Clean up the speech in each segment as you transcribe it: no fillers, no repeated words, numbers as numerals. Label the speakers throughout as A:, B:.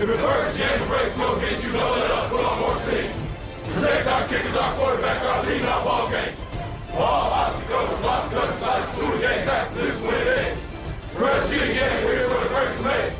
A: If the first game breaks, we'll get you know let us put on more steam. Protect our kickers, our quarterback, our lead, our ball game. All obstacles, block, cut, sides, through the game, after this win it is. Rush it again, we're here for the first May.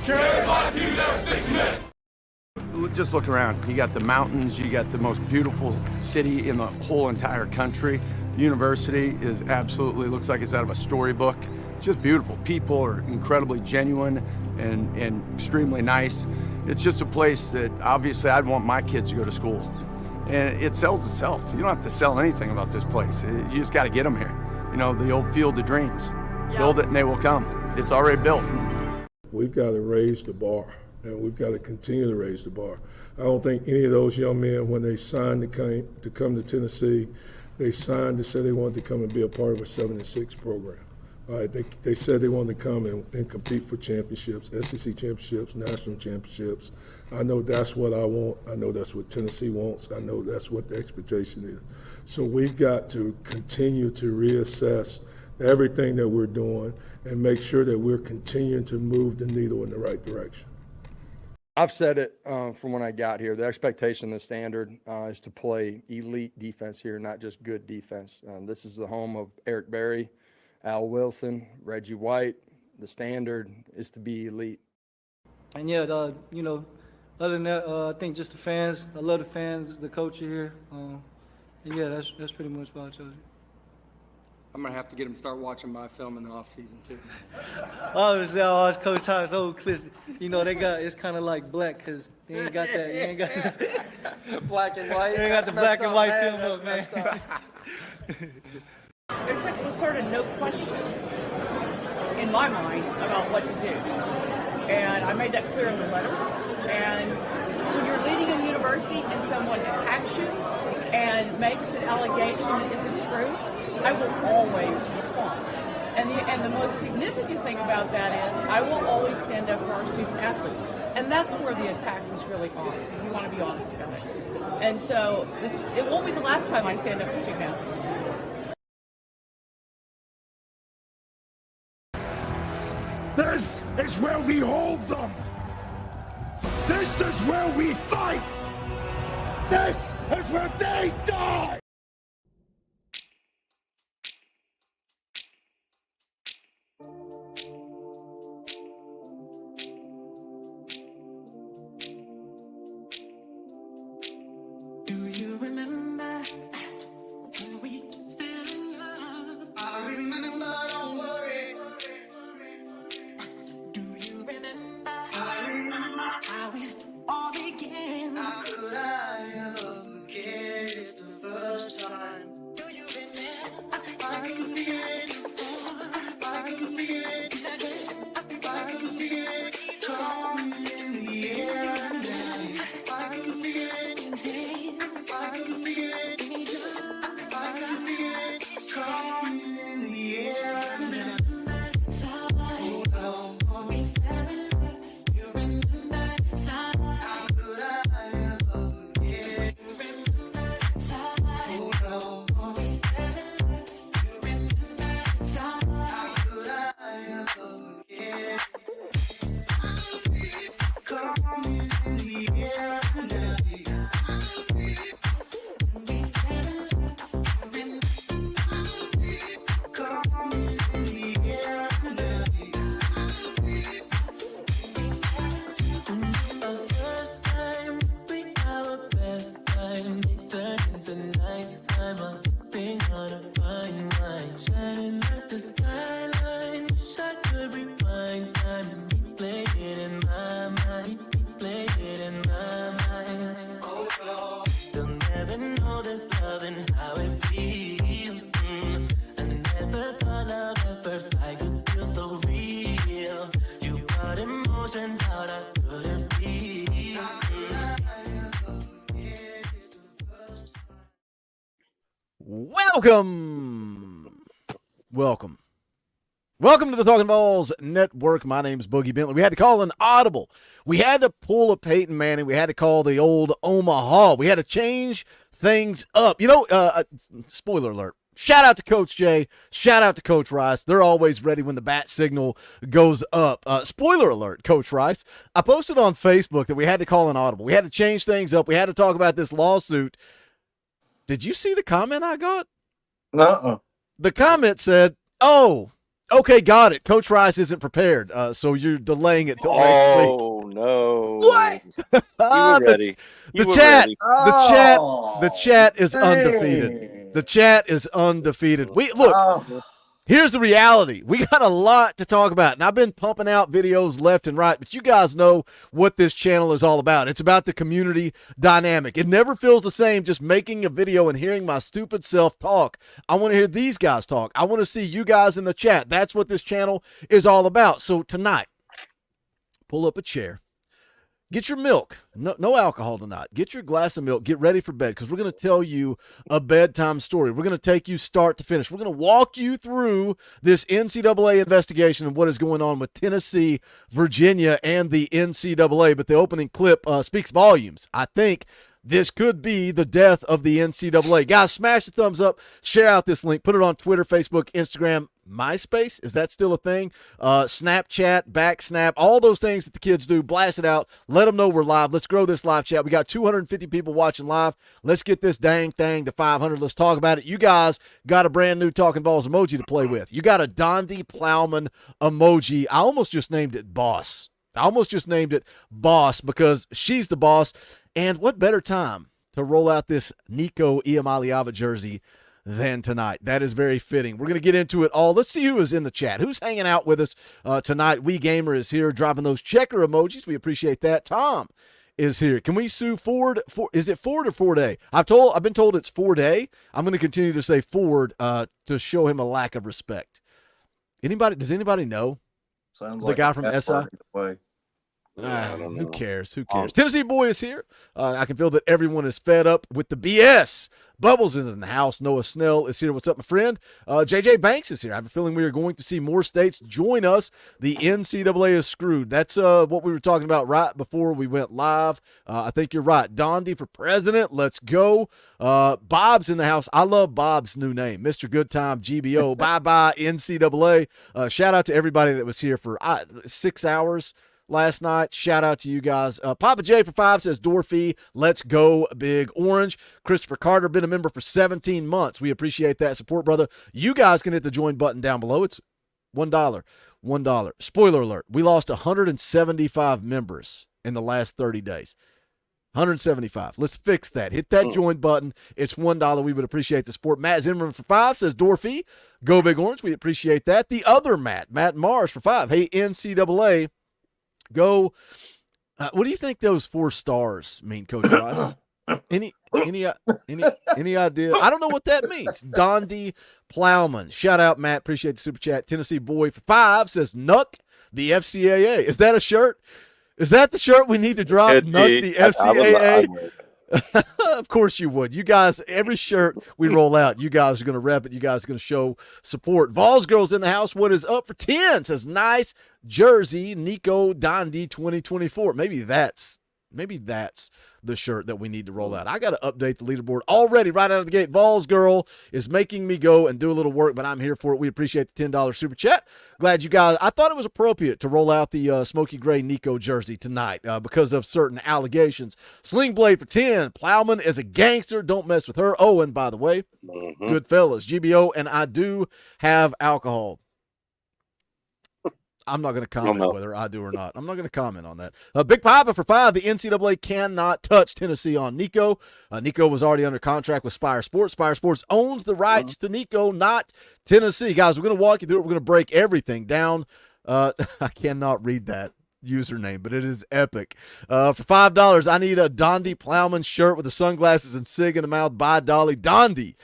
A: Can everybody keep it there for 6 minutes?
B: Just look around. You got the mountains, you got the most beautiful city in the whole entire country. The university is absolutely, looks like it's out of a storybook. It's just beautiful. People are incredibly genuine and extremely nice. It's just a place that obviously I'd want my kids to go to school. And it sells itself. You don't have to sell anything about this place. You just got to get them here. You know, the old field of dreams. Yeah. Build it and they will come. It's already built.
C: We've got to raise the bar, and we've got to continue to raise the bar. I don't think any of those young men, when they signed to come to Tennessee, they signed to say they wanted to come and be a part of a 7-6 program. All right, they said they wanted to come and compete for championships, SEC championships, national championships. I know that's what I want. I know that's what Tennessee wants. I know that's what the expectation is. So we've got to continue to reassess everything that we're doing and make sure that we're continuing to move the needle in the right direction.
D: I've said it from when I got here. The expectation, the standard is to play elite defense here, not just good defense. This is the home of Eric Berry, Al Wilson, Reggie White. The standard is to be elite.
E: And yeah, you know, other than that, I think just the fans. I love the fans, the culture here. And yeah, that's pretty much why I chose it.
D: I'm going to have to get him to start watching my film in the off season too.
E: Obviously, I watch Coach Hines' old clips. You know, it's kind of like black because they ain't got that. They ain't got
D: black and white.
E: They ain't got the black and white film up, man.
F: There's like a sort of no question in my mind about what to do. And I made that clear in the letter. And when you're leading a university and someone attacks you and makes an allegation that isn't true, I will always respond. And the most significant thing about that is I will always stand up for our student athletes. And that's where the attack was really on, if you want to be honest about it. And so it won't be the last time I stand up for student athletes.
G: This is where we hold them. This is where we fight. This is where they die.
H: Do you remember when we fell in love? I remember, don't worry. Do you remember? I remember how it all began. How could I ever forget? It's the first time. Do you remember? I can feel it. I can feel it. I can feel it coming in the air tonight. I can feel it. I can feel it. I can feel it. It's coming in the air tonight.
I: Welcome to the Talkin VAWLS Network. My name's Boogie Bentley. We had to call an audible. We had to pull a Peyton Manning. We had to call the old Omaha. We had to change things up. You know, spoiler alert, Shout out to Coach Jay. Shout out to Coach Rice. They're always ready when the bat signal goes up. Spoiler alert, Coach Rice. I posted on Facebook that we had to call an audible. We had to change things up. We had to talk about this lawsuit. Did you see the comment I got?
J: Uh-uh.
I: The comment said, "Oh, okay, got it. Coach Rice isn't prepared, so you're delaying it till next week."
K: Oh no!
J: What?
K: You were ready.
I: The chat,
J: Oh,
I: the chat is
J: dang.
I: undefeated. The chat is undefeated. We look. Here's the reality. We got a lot to talk about, and I've been pumping out videos left and right, but you guys know what this channel is all about. It's about the community dynamic. It never feels the same just making a video and hearing my stupid self talk. I want to hear these guys talk. I want to see you guys in the chat. That's what this channel is all about. So tonight, pull up a chair. Get your milk. No alcohol tonight. Get your glass of milk. Get ready for bed because we're going to tell you a bedtime story. We're going to take you start to finish. We're going to walk you through this NCAA investigation and what is going on with Tennessee, Virginia, and the NCAA. But the opening clip speaks volumes. I think this could be the death of the NCAA. Guys, smash the thumbs up. Share out this link. Put it on Twitter, Facebook, Instagram, MySpace. Is that still a thing? Snapchat, Backsnap, all those things that the kids do. Blast it out. Let them know we're live. Let's grow this live chat. We got 250 people watching live. Let's get this dang thing to 500. Let's talk about it. You guys got a brand new Talkin VAWLS emoji to play with. You got a Dondi Plowman emoji. I almost just named it Boss. Boss because she's the boss. And what better time to roll out this Nico Iamaleava jersey than tonight? That is very fitting. We're going to get into it all. Let's see who is in the chat. Who's hanging out with us tonight? We Gamer is here dropping those checker emojis. We appreciate that. Tom is here. Can we sue Ford? Is it Ford or Ford A? I've been told it's Ford A. I'm going to continue to say Ford to show him a lack of respect. Does anybody know?
J: Sounds
I: The
J: like
I: guy
J: a
I: from
J: cat
I: SI?
J: barking away.
K: I don't know.
I: Who cares? Tennessee boy is here. I can feel that everyone is fed up with the BS. Bubbles is in the house. Noah Snell is here. What's up, my friend? JJ Banks is here. I have a feeling we are going to see more states join us. The NCAA is screwed. That's what we were talking about right before we went live. I think you're right. Dondi for president. Let's go. Bob's in the house. I love Bob's new name, Mr. Good Time GBO. Bye-bye, NCAA. Shout out to everybody that was here for 6 hours last night. Shout out to you guys. Papa J for 5 says Dorfy, let's go Big Orange. Christopher Carter, been a member for 17 months. We appreciate that support, brother. You guys can hit the join button down below. It's $1. $1. Spoiler alert. We lost 175 members in the last 30 days. 175. Let's fix that. Hit that join button. It's $1. We would appreciate the support. Matt Zimmerman for 5 says Dorfy, go Big Orange. We appreciate that. The other Matt Mars for 5. Hey, NCAA, go. What do you think those 4 stars mean, Coach Rice? Any idea? I don't know what that means. Dondi Plowman. Shout out, Matt. Appreciate the super chat. Tennessee boy for 5 says Nuck the FCAA. Is that a shirt? Is that the shirt we need to drop? Nuck the FCAA. Of course you would. You guys, every shirt we roll out, you guys are going to rep it. You guys are going to show support. Vols Girls in the house. What is up for 10? Says nice jersey, Nico Dondi 2024. Maybe that's the shirt that we need to roll out. I got to update the leaderboard already right out of the gate. Vols Girl is making me go and do a little work, but I'm here for it. We appreciate the $10 super chat. Glad you guys. I thought it was appropriate to roll out the smoky gray Nico jersey tonight because of certain allegations. Sling Blade for 10. Plowman is a gangster. Don't mess with her. Oh, and by the way, good fellas, GBO, and I do have alcohol. I'm not going to comment whether I do or not. I'm not going to comment on that. Big Papa for 5. The NCAA cannot touch Tennessee on Nico. Nico was already under contract with Spire Sports. Spire Sports owns the rights to Nico, not Tennessee. Guys, we're going to walk you through it. We're going to break everything down. I cannot read that username, but it is epic. For $5, I need a Dondi Plowman shirt with the sunglasses and cig in the mouth. Bye, Dolly. Dondi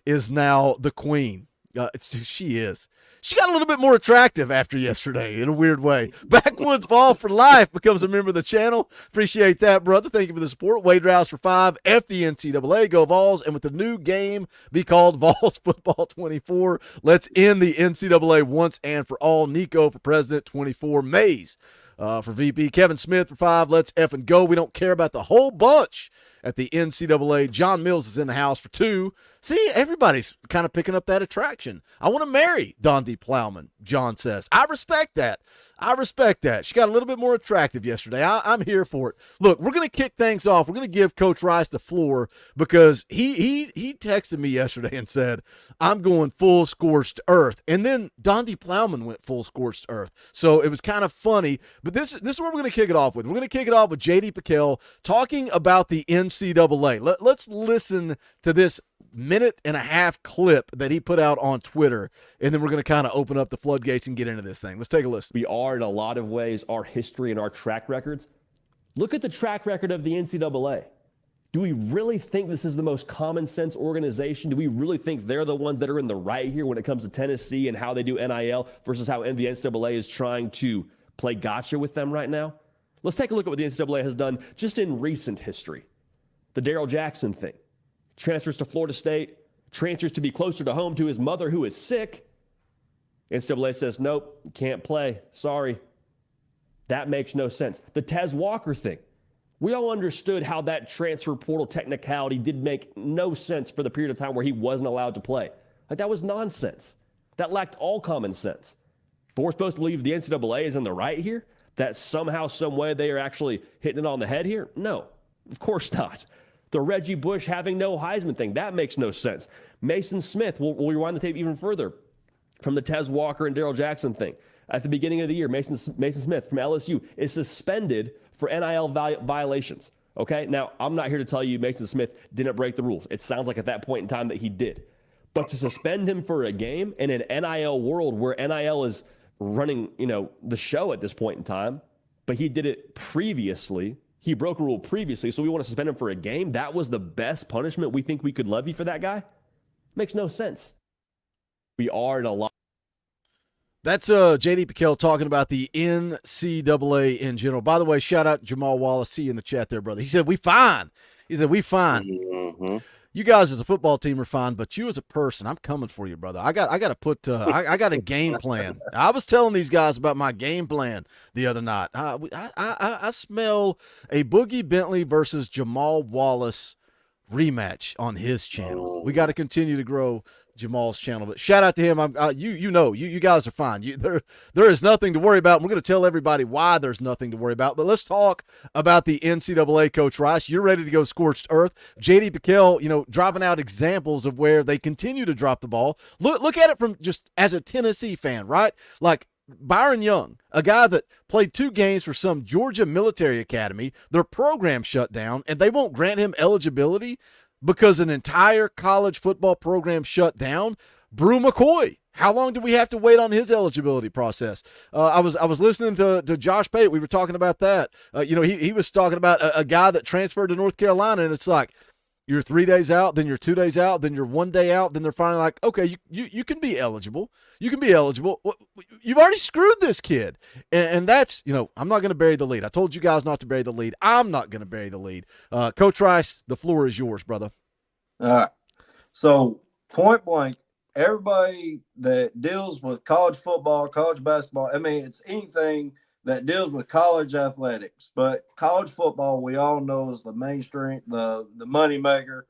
I: is now the queen. She is. She got a little bit more attractive after yesterday in a weird way. Backwoods Vol for life becomes a member of the channel. Appreciate that, brother. Thank you for the support. Wade Rouse for 5. F the NCAA. Go Vols. And with the new game be called Vols Football 24, let's end the NCAA once and for all. Nico for president 24. Mays for VP. Kevin Smith for 5. Let's F and go. We don't care about the whole bunch at the NCAA. John Mills is in the house for 2. See, everybody's kind of picking up that attraction. I want to marry Dondi Plowman, John says. I respect that. She got a little bit more attractive yesterday. I'm here for it. Look, we're going to kick things off. We're going to give Coach Rice the floor because he texted me yesterday and said, I'm going full scorched earth. And then Dondi Plowman went full scorched earth. So it was kind of funny. But this is what we're going to kick it off with. We're going to kick it off with J.D. Piquel talking about the NCAA. Let's listen to this minute-and-a-half clip that he put out on Twitter, and then we're going to kind of open up the floodgates and get into this thing. Let's take a listen.
L: We are, in a lot of ways, our history and our track records. Look at the track record of the NCAA. Do we really think this is the most common sense organization? Do we really think they're the ones that are in the right here when it comes to Tennessee and how they do NIL versus how the NCAA is trying to play gotcha with them right now? Let's take a look at what the NCAA has done just in recent history. The Darrell Jackson thing. Transfers to Florida State, transfers to be closer to home to his mother who is sick. NCAA says, nope, can't play. Sorry. That makes no sense. The Tez Walker thing. We all understood how that transfer portal technicality did make no sense for the period of time where he wasn't allowed to play. Like, that was nonsense. That lacked all common sense. But we're supposed to believe the NCAA is in the right here? That somehow, some way they are actually hitting it on the head here? No, of course not. The Reggie Bush having no Heisman thing, that makes no sense. Mason Smith, we'll rewind the tape even further from the Tez Walker and Darrell Jackson thing. At the beginning of the year, Mason Smith from LSU is suspended for NIL violations. Okay, now I'm not here to tell you Mason Smith didn't break the rules. It sounds like at that point in time that he did. But to suspend him for a game in an NIL world where NIL is running, the show at this point in time, but he did it previously. He broke a rule previously, so we want to suspend him for a game? That was the best punishment we think we could levy for that guy? Makes no sense. We are in a lot.
I: That's J.D. Piquel talking about the NCAA in general. By the way, shout out Jamal Wallace. See you in the chat there, brother. He said, we fine.
K: Mm-hmm.
I: You guys as a football team are fine, but you as a person, I'm coming for you, brother. I got a game plan. I was telling these guys about my game plan the other night. I smell a Boogie Bentley versus Jamal Wallace rematch on his channel. We got to continue to grow Jamal's channel, but shout out to him. You guys are fine. There is nothing to worry about. We're going to tell everybody why there's nothing to worry about, but let's talk about the NCAA. Coach Rice, you're ready to go scorched earth. J.D. Piquel, dropping out examples of where they continue to drop the ball. Look at it from just as a Tennessee fan, right? Like Byron Young, a guy that played 2 games for some Georgia military academy, their program shut down, and they won't grant him eligibility because an entire college football program shut down. Brew McCoy, how long do we have to wait on his eligibility process? I was listening to Josh Pate. We were talking about that. He was talking about a guy that transferred to North Carolina, and it's like, you're 3 days out, then you're 2 days out, then you're 1 day out, then they're finally like, okay, you can be eligible. You can be eligible. You've already screwed this kid. And that's, I'm not going to bury the lead. I told you guys not to bury the lead. I'm not going to bury the lead. Coach Rice, the floor is yours, brother.
J: All right. So, point blank, everybody that deals with college football, college basketball, it's anything that deals with college athletics. But college football, we all know, is the mainstream, the money maker.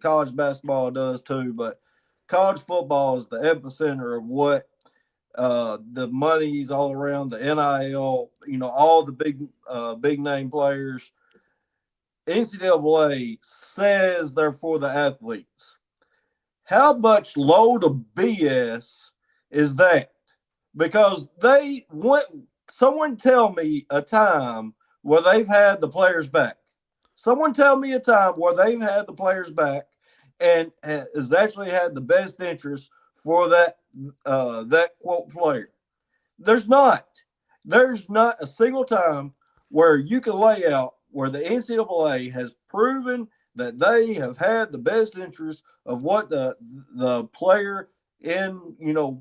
J: College basketball does too, but college football is the epicenter of what the money's all around, the NIL, all the big name players. NCAA says they're for the athletes. How much load of BS is that? Because someone tell me a time where they've had the players back. Someone tell me a time where they've had the players back and has actually had the best interest for that quote player. There's not a single time where you can lay out where the NCAA has proven that they have had the best interest of what the player in,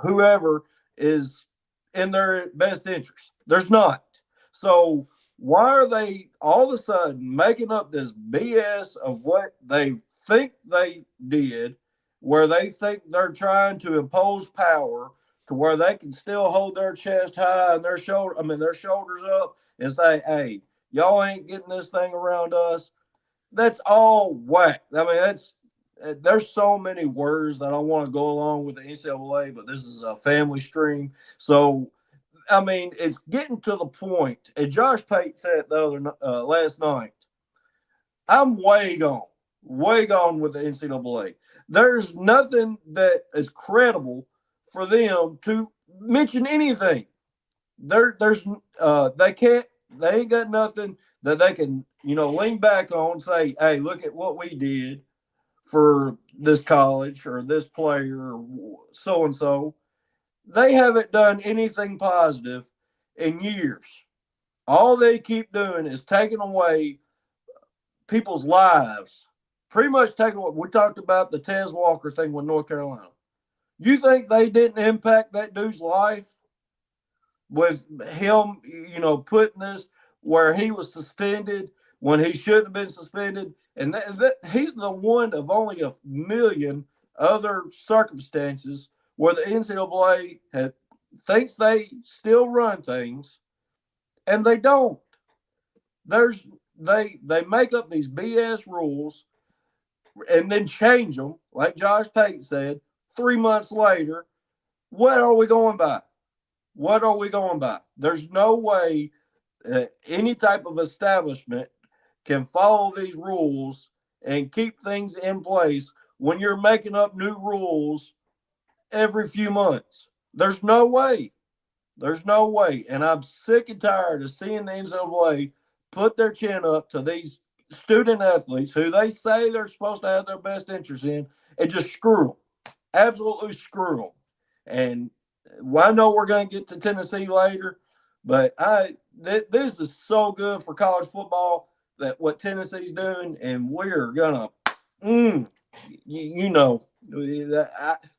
J: whoever is in their best interest. There's not. So why are they all of a sudden making up this BS of what they think they did, where they think they're trying to impose power to where they can still hold their chest high and their shoulders up and say, hey, y'all ain't getting this thing around us. that's all whack. I mean, there's so many words that I want to go along with the NCAA, but this is a family stream. So, I mean, it's getting to the point, and Josh Pate said last night, I'm way gone with the NCAA. There's nothing that is credible for them to mention anything. They ain't got nothing that they can, lean back on and say, hey, look at what we did for this college or this player or so and so. They haven't done anything positive in years. All they keep doing is taking away people's lives. Pretty much taking what we talked about the Tez Walker thing with North Carolina. You think they didn't impact that dude's life with him, putting this where he was suspended when he shouldn't have been suspended? And he's the one of only a million other circumstances where the NCAA thinks they still run things, and they don't. They make up these BS rules and then change them, like Josh Pate said. 3 months later, what are we going by? What are we going by? There's no way any type of establishment can follow these rules and keep things in place when you're making up new rules every few months. There's no way. There's no way. And I'm sick and tired of seeing the NCAA put their chin up to these student athletes who they say they're supposed to have their best interest in and just screw them. Absolutely screw them. And I know we're going to get to Tennessee later, but this is so good for college football that what Tennessee's doing, and we're going to,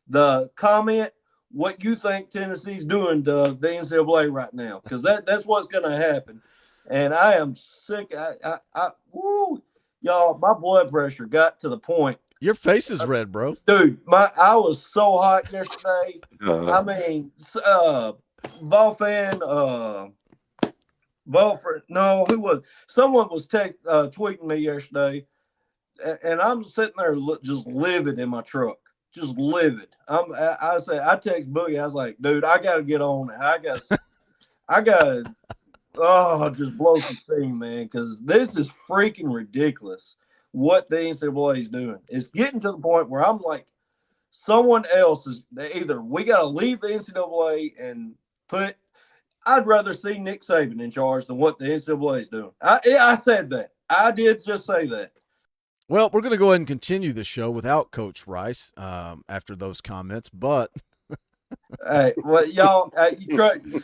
J: the comment, what you think Tennessee's doing to the NCAA right now, because that's what's going to happen. And I am sick. Y'all, my blood pressure got to the point.
I: Your face is red, bro.
J: Dude, I was so hot yesterday. I mean, who was? Someone was tweeting me yesterday, and I'm sitting there just livid in my truck, just livid. I text Boogie. I was like, dude, I got to get on it. I got to just blow some steam, man, because this is freaking ridiculous. What the NCAA is doing. It's getting to the point where I'm like, someone else is either we got to leave the NCAA and I'd rather see Nick Saban in charge than what the NCAA is doing. I said that. I did just say that.
I: Well, we're going to go ahead and continue the show without Coach Rice after those comments, but
J: hey, well, y'all,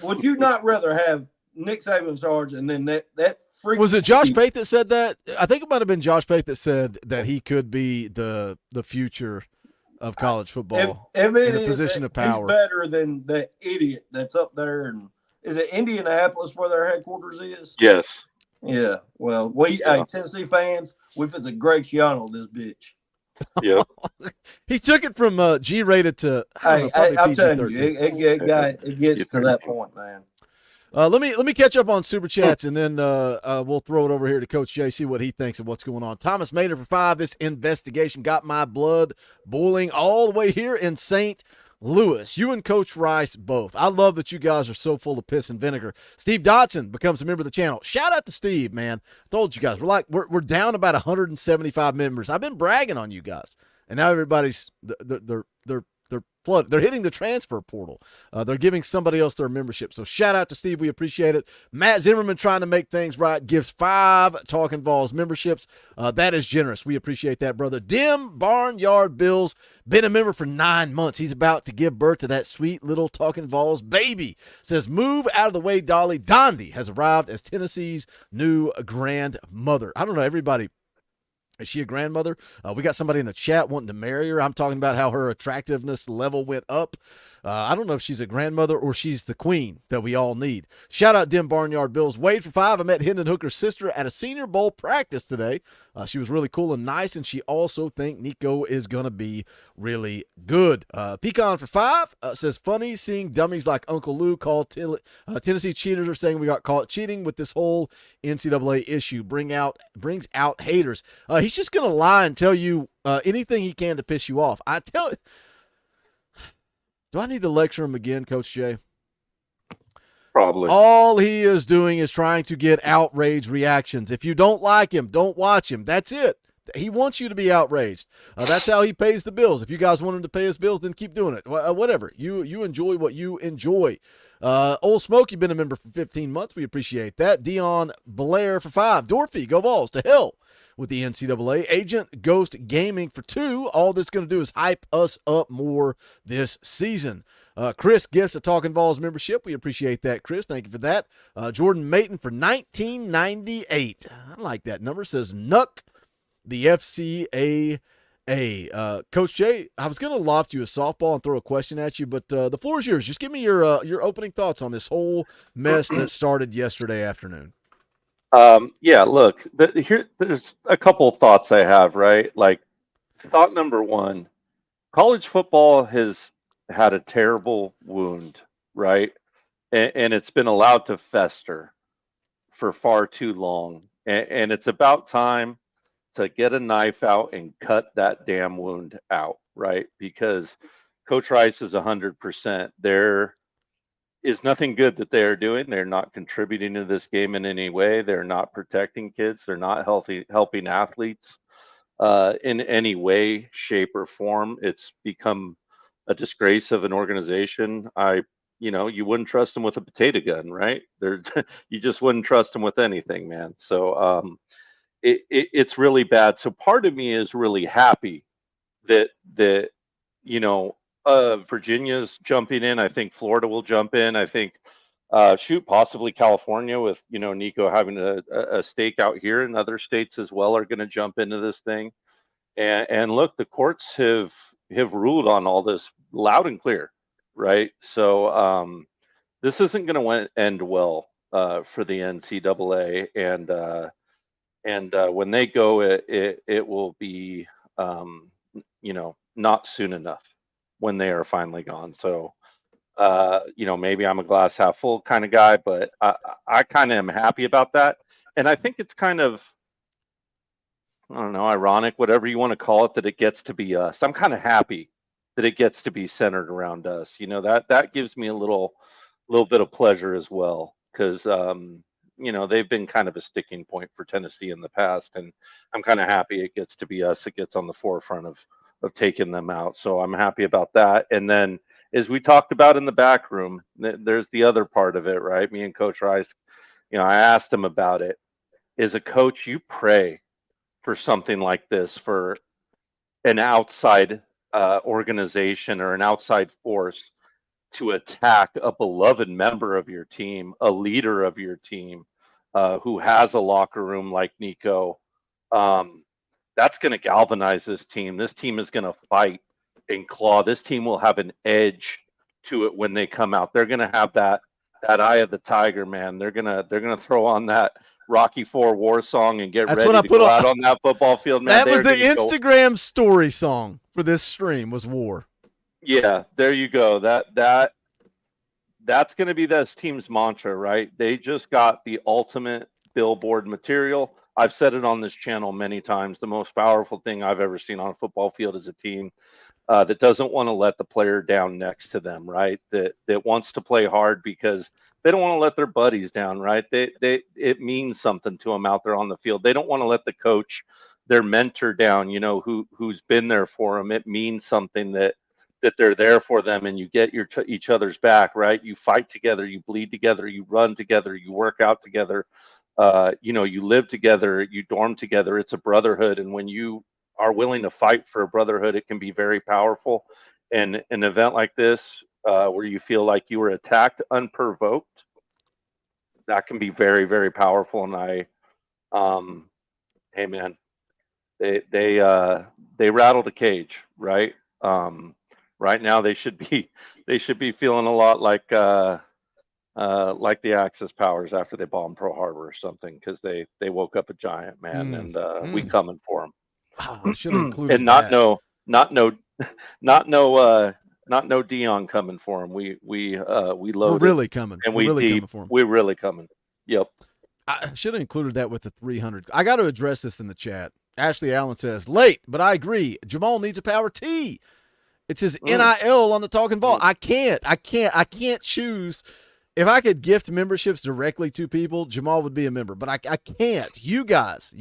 J: would you not rather have Nick Saban in charge and then that
I: was it Josh Pate that said that? I think it might have been Josh Pate that said that he could be the future of college football
J: in
I: a position of power.
J: He's better than that idiot that's up there. And is it Indianapolis where their headquarters is?
A: Yes.
J: Yeah. Well, Tennessee fans, we fit a Greg Schiano this bitch.
A: Yeah.
I: He took it from G-rated to
J: I'm telling you, it gets to that point, man.
I: Let me catch up on Super Chats, and then we'll throw it over here to Coach Jay, see what he thinks of what's going on. Thomas Maynard for 5. This investigation got my blood boiling all the way here in St. Louis. You and Coach Rice both. I love that you guys are so full of piss and vinegar. Steve Dotson becomes a member of the channel. Shout out to Steve, man. I told you guys, we're down about 175 members. I've been bragging on you guys, and now everybody's they're flooded. They're hitting the transfer portal. They're giving somebody else their membership. So shout out to Steve. We appreciate it. Matt Zimmerman trying to make things right gives 5 Talkin VAWLS memberships. That is generous. We appreciate that, brother. Dim Barnyard Bills, been a member for 9 months. He's about to give birth to that sweet little Talkin VAWLS baby. Says, move out of the way, Dolly. Dondi has arrived as Tennessee's new grandmother. I don't know, everybody. Is she a grandmother? We got somebody in the chat wanting to marry her. I'm talking about how her attractiveness level went up. I don't know if she's a grandmother or she's the queen that we all need. Shout out Dim Barnyard Bills. Wade for 5. I met Hendon Hooker's sister at a Senior Bowl practice today. She was really cool and nice, and she also thinks Nico is going to be really good. Pecan for 5 says, funny seeing dummies like Uncle Lou call Tennessee cheaters, are saying we got caught cheating with this whole NCAA issue. Brings out haters. He's just going to lie and tell you anything he can to piss you off. Do I need to lecture him again, Coach Jay?
M: Probably.
I: All he is doing is trying to get outrage reactions. If you don't like him, don't watch him. That's it. He wants you to be outraged. That's how he pays the bills. If you guys want him to pay his bills, then keep doing it. Whatever. You enjoy what you enjoy. Old Smoke, you've been a member for 15 months. We appreciate that. Dion Blair for 5. Dorothy, go Vols. To hell with the NCAA. Agent Ghost Gaming for 2. All this going to do is hype us up more this season. Chris gifts a Talkin VAWLS membership. We appreciate that, Chris. Thank you for that. Jordan Mayton for 1998. I like that number. Says Nuck the FCAA. Coach Jay, I was going to loft you a softball and throw a question at you, but the floor is yours. Just give me your opening thoughts on this whole mess that started yesterday afternoon.
M: Yeah, look, there's a couple thoughts I have, right? Like, thought number one, college football has had a terrible wound, right? And it's been allowed to fester for far too long. And it's about time to get a knife out and cut that damn wound out, right? Because Coach Rice is 100%. There is nothing good that they are doing. They're not contributing to this game in any way. They're not protecting kids. They're not helping athletes in any way, shape, or form. It's become a disgrace of an organization. You wouldn't trust them with a potato gun, right? You just wouldn't trust them with anything, man. So it's really bad. So part of me is really happy that Virginia's jumping in. I think Florida will jump in. I think possibly California with Nico having a stake out here, and other states as well are going to jump into this thing. And look, the courts have ruled on all this loud and clear, right? So this isn't going to end well for the NCAA, and when they go, it will be not soon enough when they are finally gone. So maybe I'm a glass half full kind of guy, but I kind of am happy about that, and I think it's kind of, I don't know, ironic, whatever you want to call it, that it gets to be us. I'm kind of happy that it gets to be centered around us. That gives me a little bit of pleasure as well, because they've been kind of a sticking point for Tennessee in the past, and I'm kind of happy it gets to be us. It gets on the forefront of taking them out. So I'm happy about that. And then, as we talked about in the back room, there's the other part of it, right? Me and Coach Rice, I asked him about it. As a coach, you pray for something like this, for an outside organization or an outside force to attack a beloved member of your team, a leader of your team, who has a locker room like Nico. That's going to galvanize this team. This team is going to fight and claw. This team will have an edge to it when they come out. They're going to have that eye of the tiger, man. They're gonna throw on that Rocky IV war song and get ready to go out on that football field, man.
I: That was the Instagram story song for this stream, was war.
M: Yeah, there you go. That's going to be this team's mantra, right? They just got the ultimate billboard material. I've said it on this channel many times. The most powerful thing I've ever seen on a football field is a team that doesn't want to let the player down next to them, right? That wants to play hard because they don't want to let their buddies down, right? It means something to them out there on the field. They don't want to let the coach, their mentor, down, who's been there for them. It means something that they're there for them, and you get each other's back, right? You fight together, you bleed together, you run together, you work out together, you live together, you dorm together. It's a brotherhood, and when you are willing to fight for a brotherhood, it can be very powerful. And an event like this, where you feel like you were attacked unprovoked, that can be very, very powerful. And hey man, they rattled a cage, right? right now they should be feeling a lot like the Axis powers after they bombed Pearl Harbor or something, because they woke up a giant, man, and we coming for them.
I: I should have included
M: And
I: that.
M: not no Dion coming for him. We loaded.
I: We're really coming.
M: And
I: We're really
M: deep.
I: coming for him.
M: We're really coming. Yep.
I: I should have included that with the 300. I got to address this in the chat. Ashley Allen says, late, but I agree. Jamal needs a power T. It's his NIL on the Talkin Ball. I can't choose. If I could gift memberships directly to people, Jamal would be a member, but I can't. You guys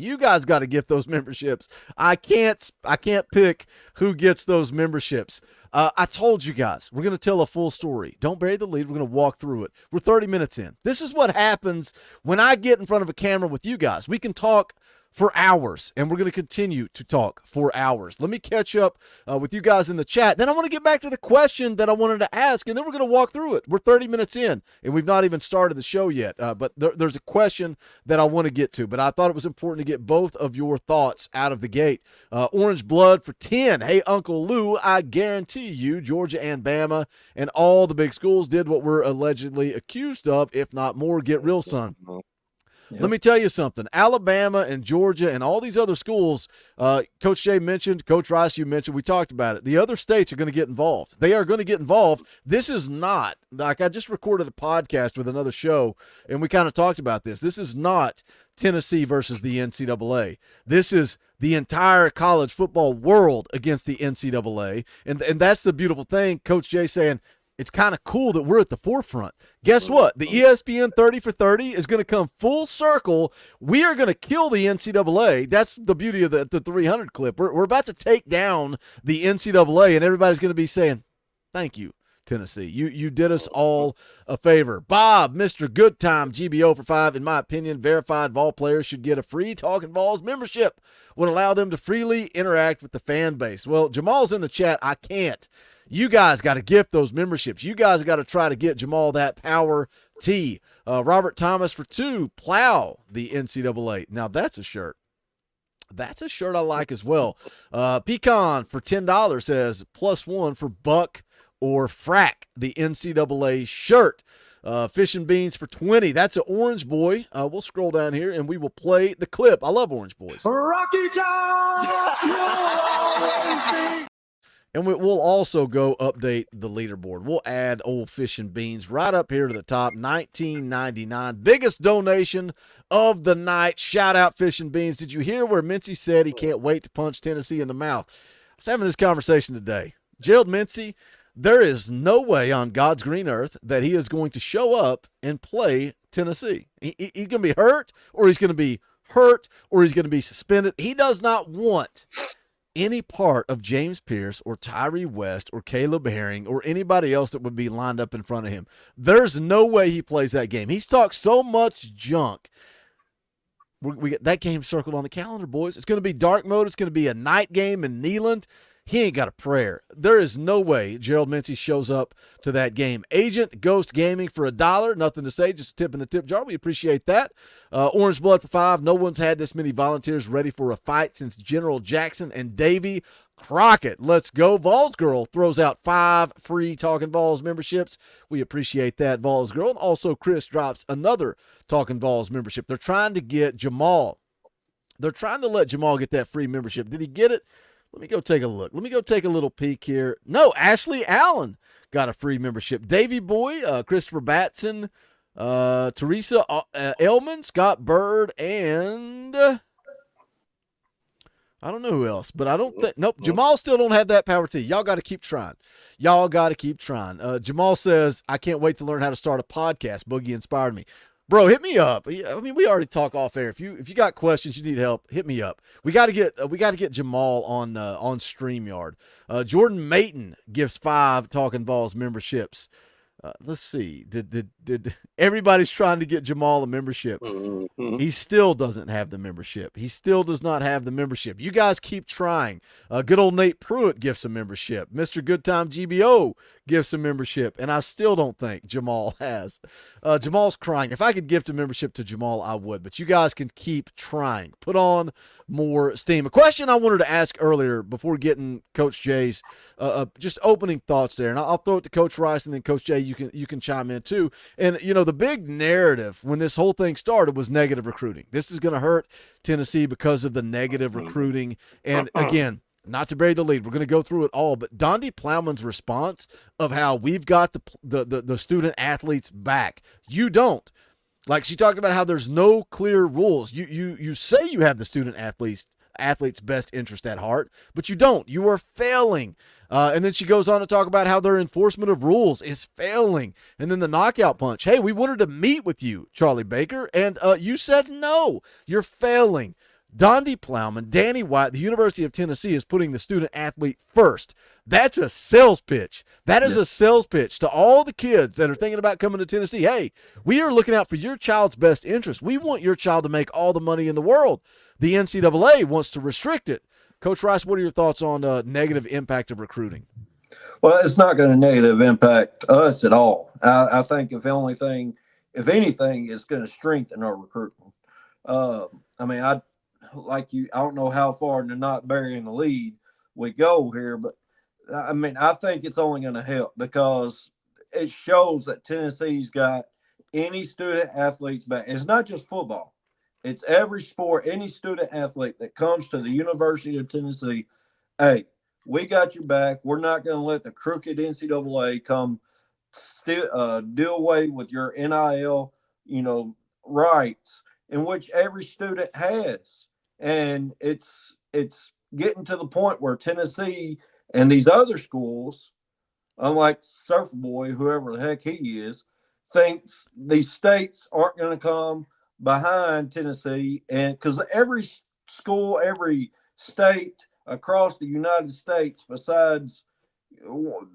I: got to gift those memberships. I can't pick who gets those memberships. I told you guys, we're going to tell a full story. Don't bury the lead. We're going to walk through it. We're 30 minutes in. This is what happens when I get in front of a camera with you guys. We can talk for hours, and we're going to continue to talk for hours. Let me catch up with you guys in the chat. Then I want to get back to the question that I wanted to ask, and then we're going to walk through it. We're 30 minutes in, and we've not even started the show yet, but there's a question that I want to get to, but I thought it was important to get both of your thoughts out of the gate. Orange Blood for 10. Hey, Uncle Lou, I guarantee you Georgia and Bama and all the big schools did what we're allegedly accused of, if not more. Get real, son. Let me tell you something. Alabama and Georgia and all these other schools, Coach Jay mentioned, Coach Rice, you mentioned, we talked about it. The other states are going to get involved. They are going to get involved. This is not, like I just recorded a podcast with another show, and we kind of talked about this. This is not Tennessee versus the NCAA. This is the entire college football world against the NCAA, and that's the beautiful thing. Coach Jay saying, it's kind of cool that we're at the forefront. Guess what? The ESPN 30 for 30 is going to come full circle. We are going to kill the NCAA. That's the beauty of the 300 clip. We're about to take down the NCAA, and everybody's going to be saying, thank you, Tennessee. You did us all a favor. Bob, Mr. Good Time, GBO for 5. In my opinion, verified Vol players should get a free Talkin Vols membership. Would allow them to freely interact with the fan base. Well, Jamal's in the chat. I can't. You guys got to gift those memberships. You guys got to try to get Jamal that power T. Robert Thomas for 2. Plow the NCAA. Now that's a shirt. That's a shirt I like as well. Pecan for $10 says +1 for Buck or Frack the NCAA shirt. Fish and Beans for 20. That's an Orange Boy. We'll scroll down here and we will play the clip. I love Orange Boys.
G: Rocky Top, you'll always be.
I: And we'll also go update the leaderboard. We'll add old Fish and Beans right up here to the top. $19.99. Biggest donation of the night. Shout out Fish and Beans. Did you hear where Mincy said he can't wait to punch Tennessee in the mouth? I was having this conversation today. Gerald Mincy, there is no way on God's green earth that he is going to show up and play Tennessee. He's going to be hurt, or he's going to be hurt, or he's going to be suspended. He does not want any part of James Pierce or Tyree West or Caleb Herring or anybody else that would be lined up in front of him. There's no way he plays that game. He's talked so much junk. We get that game circled on the calendar, boys. It's going to be dark mode. It's going to be a night game in Neyland. He ain't got a prayer. There is no way Gerald Mincy shows up to that game. Agent Ghost Gaming for $1. Nothing to say, just a tip in the tip jar. We appreciate that. Orange Blood for 5. No one's had this many volunteers ready for a fight since General Jackson and Davy Crockett. Let's go. Vols Girl throws out 5 free Talkin Vols memberships. We appreciate that, Vols Girl. And also Chris drops another Talkin Vols membership. They're trying to get Jamal. They're trying to let Jamal get that free membership. Did he get it? Let me go take a look. Let me go take a little peek here. No, Ashley Allen got a free membership. Davey Boy, Christopher Batson, Teresa Elman, Scott Bird, and I don't know who else, but I don't think – nope, Jamal still don't have that power T. Y'all got to keep trying. Y'all got to keep trying. Jamal says, I can't wait to learn how to start a podcast. Boogie inspired me. Bro, hit me up. I mean, we already talk off air. If you got questions, you need help, hit me up. We got to get Jamal on StreamYard. Jordan Mayton gives 5 Talkin Vols memberships. Let's see. Did everybody's trying to get Jamal a membership? He still doesn't have the membership. He still does not have the membership. You guys keep trying. Good old Nate Pruitt gives a membership. Mr. Good Time GBO gifts a membership, and I still don't think Jamal has. Jamal's crying. If I could gift a membership to Jamal, I would, but you guys can keep trying. Put on more steam. A question I wanted to ask earlier before getting Coach Jay's just opening thoughts there, and I'll throw it to Coach Rice, and then Coach Jay, you can chime in too. And, the big narrative when this whole thing started was negative recruiting. This is going to hurt Tennessee because of the negative recruiting. And, again, not to bury the lead, we're going to go through it all, but Dondi Plowman's response of how we've got the student athletes back. You don't. Like, she talked about how there's no clear rules. You say you have the student athlete's best interest at heart, but you don't. You are failing. And then she goes on to talk about how their enforcement of rules is failing. And then the knockout punch. Hey, we wanted to meet with you, Charlie Baker, and you said no. You're failing. Dondi Plowman, Danny White, the University of Tennessee is putting the student athlete first. That's a sales pitch. That is a sales pitch to all the kids that are thinking about coming to Tennessee. Hey, we are looking out for your child's best interest. We want your child to make all the money in the world. The NCAA wants to restrict it. Coach Rice, what are your thoughts on negative impact of recruiting?
J: Well, it's not going to negative impact us at all. I think if anything, it's going to strengthen our recruitment. I don't know how far into not burying the lead we go here, but I think it's only going to help because it shows that Tennessee's got any student athletes back. It's not just football. It's every sport, any student athlete that comes to the University of Tennessee. Hey, we got your back. We're not going to let the crooked NCAA come do away with your NIL, rights, in which every student has. And it's getting to the point where Tennessee and these other schools, unlike Surfer Boy, whoever the heck he is, thinks these states aren't going to come behind Tennessee. And because every school, every state across the United States, besides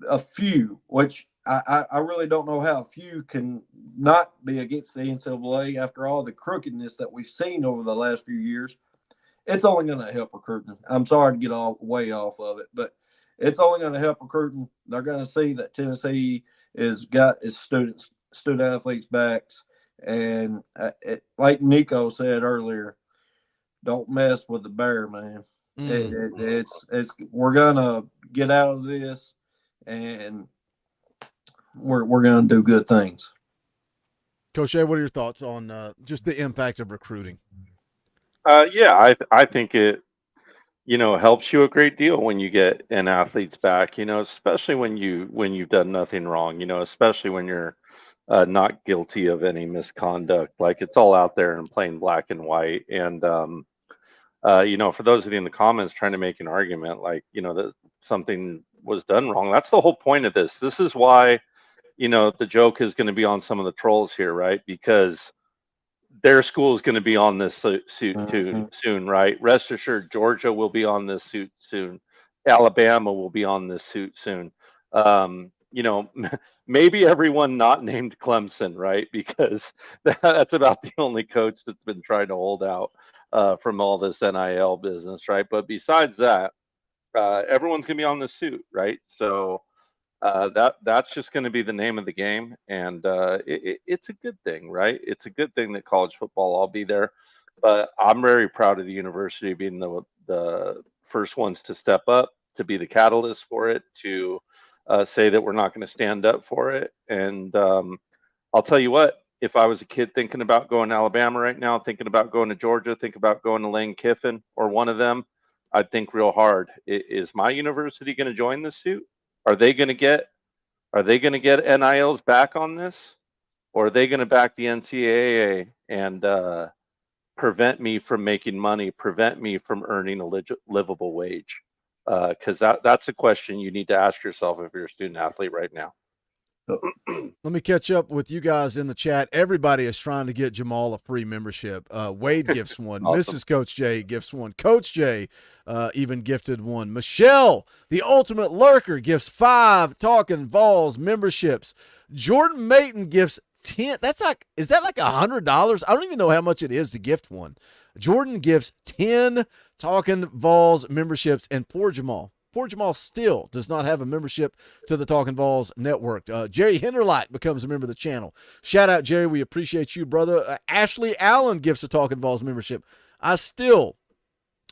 J: a few, which I really don't know how a few can not be against the NCAA after all the crookedness that we've seen over the last few years. It's only going to help recruiting. I'm sorry to get way off of it, but it's only going to help recruiting. They're going to see that Tennessee has got its student athletes' backs. And like Nico said earlier, don't mess with the bear, man. We're going to get out of this, and we're going to do good things.
I: Coach A, what are your thoughts on just the impact of recruiting?
M: I think it, helps you a great deal when you get an athlete's back, especially when you've done nothing wrong, especially when you're not guilty of any misconduct. Like, it's all out there in plain black and white. And, for those of you in the comments trying to make an argument, like, that something was done wrong, that's the whole point of this. This is why, the joke is going to be on some of the trolls here, right? Because their school is going to be on this suit soon, right? Rest assured, Georgia will be on this suit soon. Alabama will be on this suit soon. Maybe everyone not named Clemson, right? Because that's about the only coach that's been trying to hold out from all this NIL business, right? But besides that, everyone's going to be on this suit, right? So that's just going to be the name of the game, and it's a good thing, right? It's a good thing that college football all be there. But I'm very proud of the university being the first ones to step up, to be the catalyst for it, to say that we're not going to stand up for it. And I'll tell you what, if I was a kid thinking about going to Alabama right now, thinking about going to Georgia, think about going to Lane Kiffin or one of them, I'd think real hard. Is my university going to join this suit? Are they going to get NILs back on this, or are they going to back the NCAA and prevent me from making money, prevent me from earning a livable wage? Because that's a question you need to ask yourself if you're a student athlete right now.
I: Let me catch up with you guys in the chat. Everybody is trying to get Jamal a free membership. Wade gifts one.
M: Awesome.
I: Mrs. Coach J gifts one. Coach J even gifted one. Michelle, the ultimate lurker, gifts 5 Talkin VAWLS memberships. Jordan Mayton gifts 10. Is that like $100? I don't even know how much it is to gift one. Jordan gives 10 Talkin VAWLS memberships, and poor Jamal. Poor Jamal still does not have a membership to the Talkin VAWLS network. Jerry Henderlight becomes a member of the channel. Shout out, Jerry. We appreciate you, brother. Ashley Allen gives the Talkin VAWLS membership. I still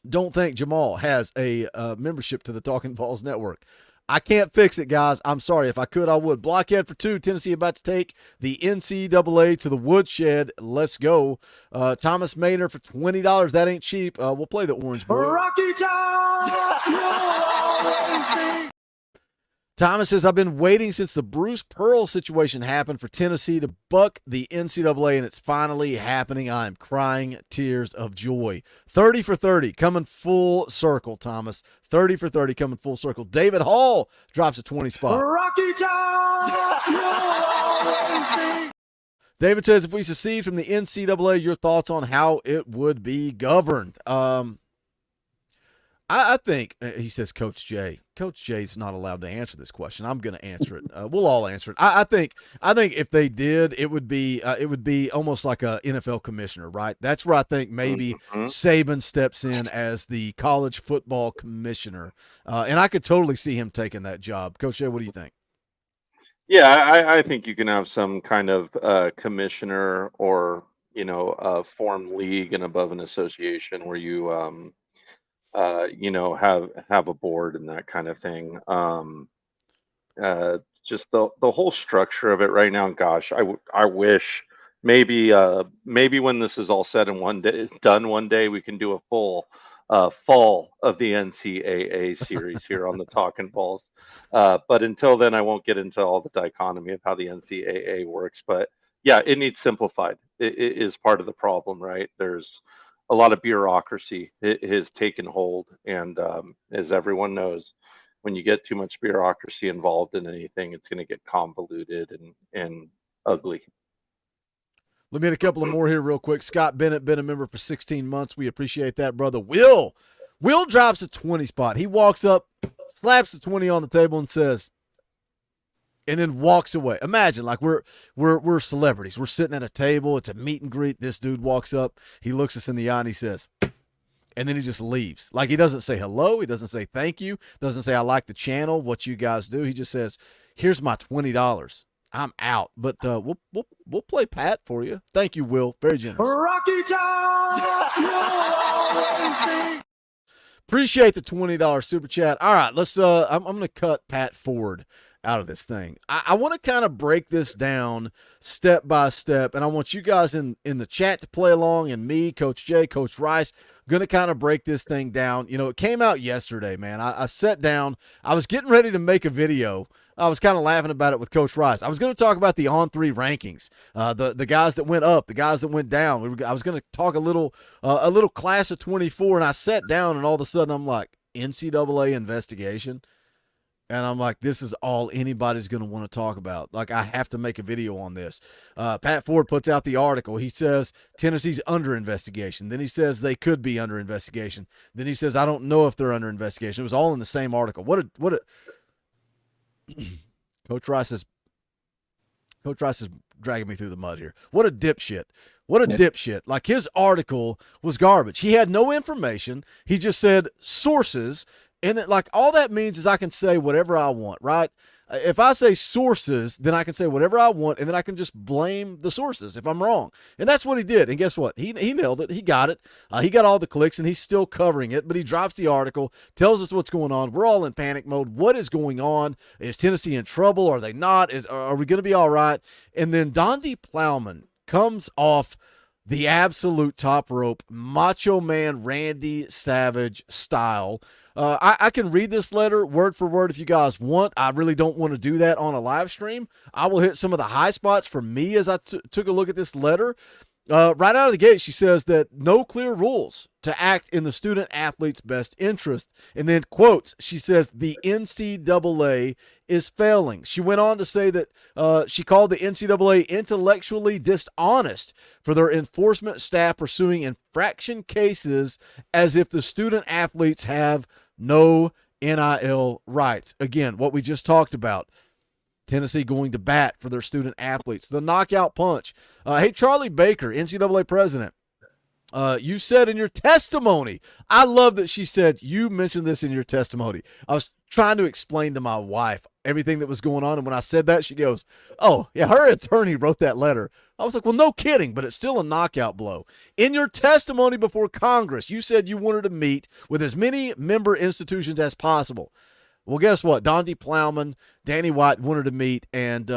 I: don't think Jamal has a membership to the Talkin VAWLS network. I can't fix it, guys. I'm sorry. If I could, I would. Blockhead for 2. Tennessee about to take the NCAA to the woodshed. Let's go. Thomas Maynard for $20. That ain't cheap. We'll play the Orange Boy.
G: Rocky Top, you'll always be.
I: Thomas says, I've been waiting since the Bruce Pearl situation happened for Tennessee to buck the NCAA, and it's finally happening. I am crying tears of joy. 30 for 30, coming full circle, Thomas. 30 for 30, coming full circle. David Hall drops a 20 spot.
G: Rocky Top, you'll always be.
I: David says, if we secede from the NCAA, your thoughts on how it would be governed? I think, he says, Coach J. Coach J's not allowed to answer this question. I'm going to answer it. We'll all answer it. I think if they did, it would be almost like a NFL commissioner, right? That's where I think maybe Saban steps in as the college football commissioner, and I could totally see him taking that job. Coach J, what do you think?
M: Yeah, I think you can have some kind of commissioner or a formed league and above an association where you have a board and that kind of thing. Just the whole structure of it right now. Gosh, I wish maybe when this is all said and done one day, we can do a full fall of the NCAA series here on the Talkin VAWLS. But until then, I won't get into all the dichotomy of how the NCAA works. But yeah, it needs simplified. It is part of the problem, right? There's a lot of bureaucracy has taken hold, and as everyone knows, when you get too much bureaucracy involved in anything, it's going to get convoluted and ugly.
I: Let me hit a couple of more here real quick. Scott Bennett, been a member for 16 months. We appreciate that, brother. Will drops a 20 spot. He walks up, slaps the 20 on the table, and says, and then walks away. Imagine, like we're celebrities. We're sitting at a table. It's a meet and greet. This dude walks up. He looks us in the eye and he says, and then he just leaves. Like, he doesn't say hello. He doesn't say thank you. Doesn't say I like the channel, what you guys do. He just says, here's my $20. I'm out. But we'll play Pat for you. Thank you, Will. Very generous.
G: Rocky Top, you'll always be.
I: Appreciate the $20 super chat. All right, let's. I'm going to cut Pat Ford out of this thing. I want to kind of break this down step by step, and I want you guys in the chat to play along, and me, Coach Jay, Coach Rice, going to kind of break this thing down. It came out yesterday, man. I sat down. I was getting ready to make a video. I was kind of laughing about it with Coach Rice. I was going to talk about the on-3 rankings, the guys that went up, the guys that went down. I was going to talk a little class of 24, and I sat down, and all of a sudden I'm like, NCAA investigation? And I'm like, this is all anybody's going to want to talk about. Like, I have to make a video on this. Pat Ford puts out the article. He says Tennessee's under investigation. Then he says they could be under investigation. Then he says, I don't know if they're under investigation. It was all in the same article. What a Coach Rice is dragging me through the mud here. What a dipshit. What a dipshit. Like, his article was garbage. He had no information. He just said sources. And like, all that means is I can say whatever I want, right? If I say sources, then I can say whatever I want, and then I can just blame the sources if I'm wrong. And that's what he did. And guess what? He nailed it. He got it. He got all the clicks, and he's still covering it. But he drops the article, tells us what's going on. We're all in panic mode. What is going on? Is Tennessee in trouble? Are they not? Are we going to be all right? And then Donde Plowman comes off the absolute top rope, Macho Man Randy Savage style. I can read this letter word for word if you guys want. I really don't want to do that on a live stream. I will hit some of the high spots for me as I took a look at this letter. Right out of the gate, she says that no clear rules to act in the student athlete's best interest. And then, quotes, she says the NCAA is failing. She went on to say that she called the NCAA intellectually dishonest for their enforcement staff pursuing infraction cases as if the student athletes have no NIL rights. Again, what we just talked about. Tennessee going to bat for their student athletes. The knockout punch. Hey, Charlie Baker, NCAA president, you said in your testimony, I love that she said you mentioned this in your testimony. I was trying to explain to my wife everything that was going on. And when I said that, she goes, "Oh, yeah, her attorney wrote that letter." I was like, well, no kidding, but it's still a knockout blow. In your testimony before Congress, you said you wanted to meet with as many member institutions as possible. Well, guess what? Donde Plowman, Danny White wanted to meet, and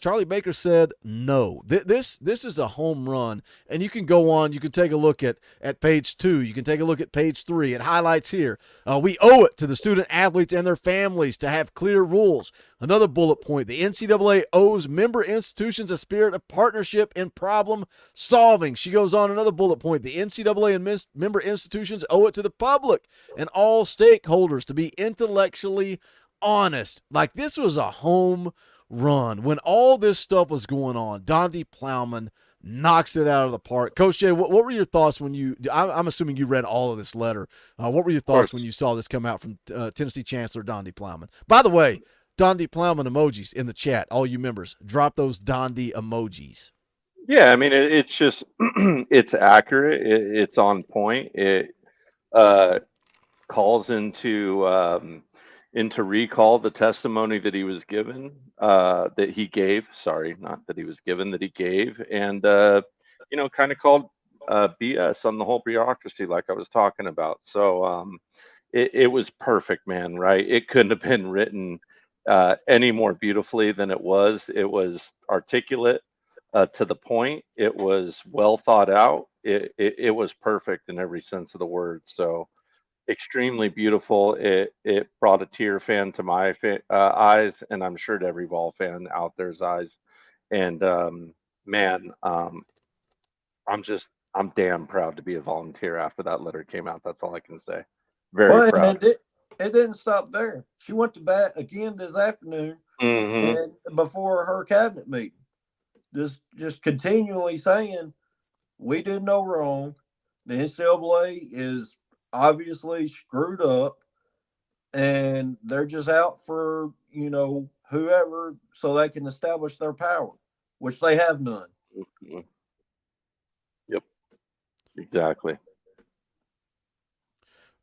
I: Charlie Baker said no. This is a home run, and you can go on. You can take a look at page 2. You can take a look at page 3. It highlights here. We owe it to the student athletes and their families to have clear rules. Another bullet point, the NCAA owes member institutions a spirit of partnership and problem solving. She goes on, another bullet point, the NCAA and member institutions owe it to the public and all stakeholders to be intellectually honest. Like, this was a home run. When all this stuff was going on, Donde Plowman knocks it out of the park. Coach Jay, what were your thoughts when you – I'm assuming you read all of this letter. What were your thoughts when you saw this come out from Tennessee Chancellor Donde Plowman? By the way, Donde Plowman emojis in the chat. All you members, drop those Donde emojis.
M: Yeah, I mean, it's just – it's accurate. It's on point. It calls into recall the testimony that he was given, that he gave. Sorry, not that he was given, that he gave. And, kind of called BS on the whole bureaucracy like I was talking about. So it was perfect, man, right? It couldn't have been written any more beautifully than it was. It was articulate, to the point. It was well thought out. It was perfect in every sense of the word. So extremely beautiful. It brought a tear fan to my eyes, and I'm sure to every Vol fan out there's eyes. And man, I'm damn proud to be a volunteer after that letter came out. That's all I can say. Very proud.
J: And it didn't stop there. She went to bat again this afternoon, and before her cabinet meeting, just continually saying, we did no wrong. The NCAA is obviously screwed up, and they're just out for whoever, so they can establish their power, which they have none.
M: Yep, exactly.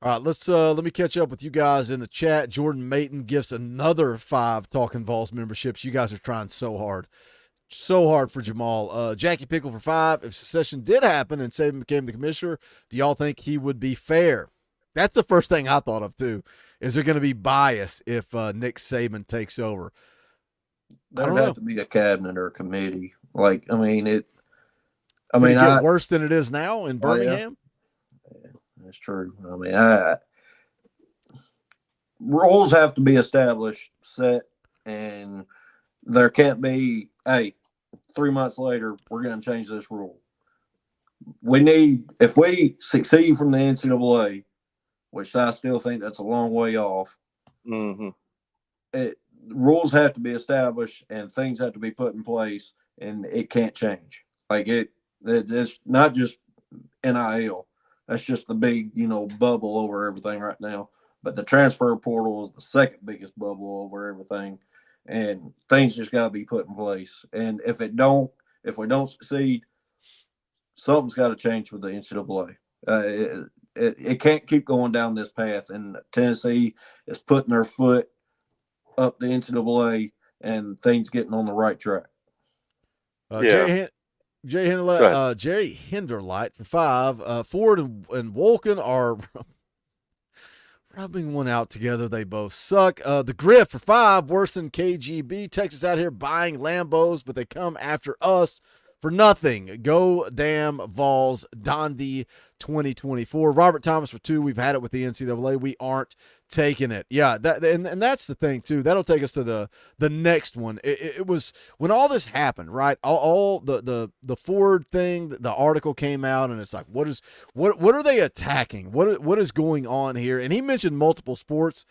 I: All right, let me catch up with you guys in the chat. Jordan Mayton gives another 5 Talkin VAWLS memberships. You guys are trying so hard for Jamal. Jackie Pickle for 5. If secession did happen and Saban became the commissioner, do y'all think he would be fair? That's the first thing I thought of too. Is there going to be bias if Nick Saban takes over?
J: There'd have to be a cabinet or a committee. It
I: get worse than it is now in Birmingham.
J: Yeah, that's true. Rules have to be established, set, and there can't be, hey, 3 months later, we're going to change this rule. If we succeed from the NCAA, which I still think that's a long way off, rules have to be established and things have to be put in place, and it can't change. It's not just NIL. That's just the big, bubble over everything right now. But the transfer portal is the second biggest bubble over everything. And things just got to be put in place. And if we don't succeed, something's got to change with the NCAA. It can't keep going down this path. And Tennessee is putting their foot up the NCAA, and things getting on the right track.
I: Jerry Hinderlight for 5. Ford and Wolken are rubbing one out together. They both suck. The Griff for 5, worse than KGB. Texas out here buying Lambos, but they come after us for nothing. Go damn Vols, Donde 2024. Robert Thomas for 2. We've had it with the NCAA. We aren't taking it. Yeah, and that's the thing too. That'll take us to the next one. It was when all this happened, right? All the Ford thing, the article came out, and it's like, what are they attacking? What is going on here? And he mentioned multiple sports.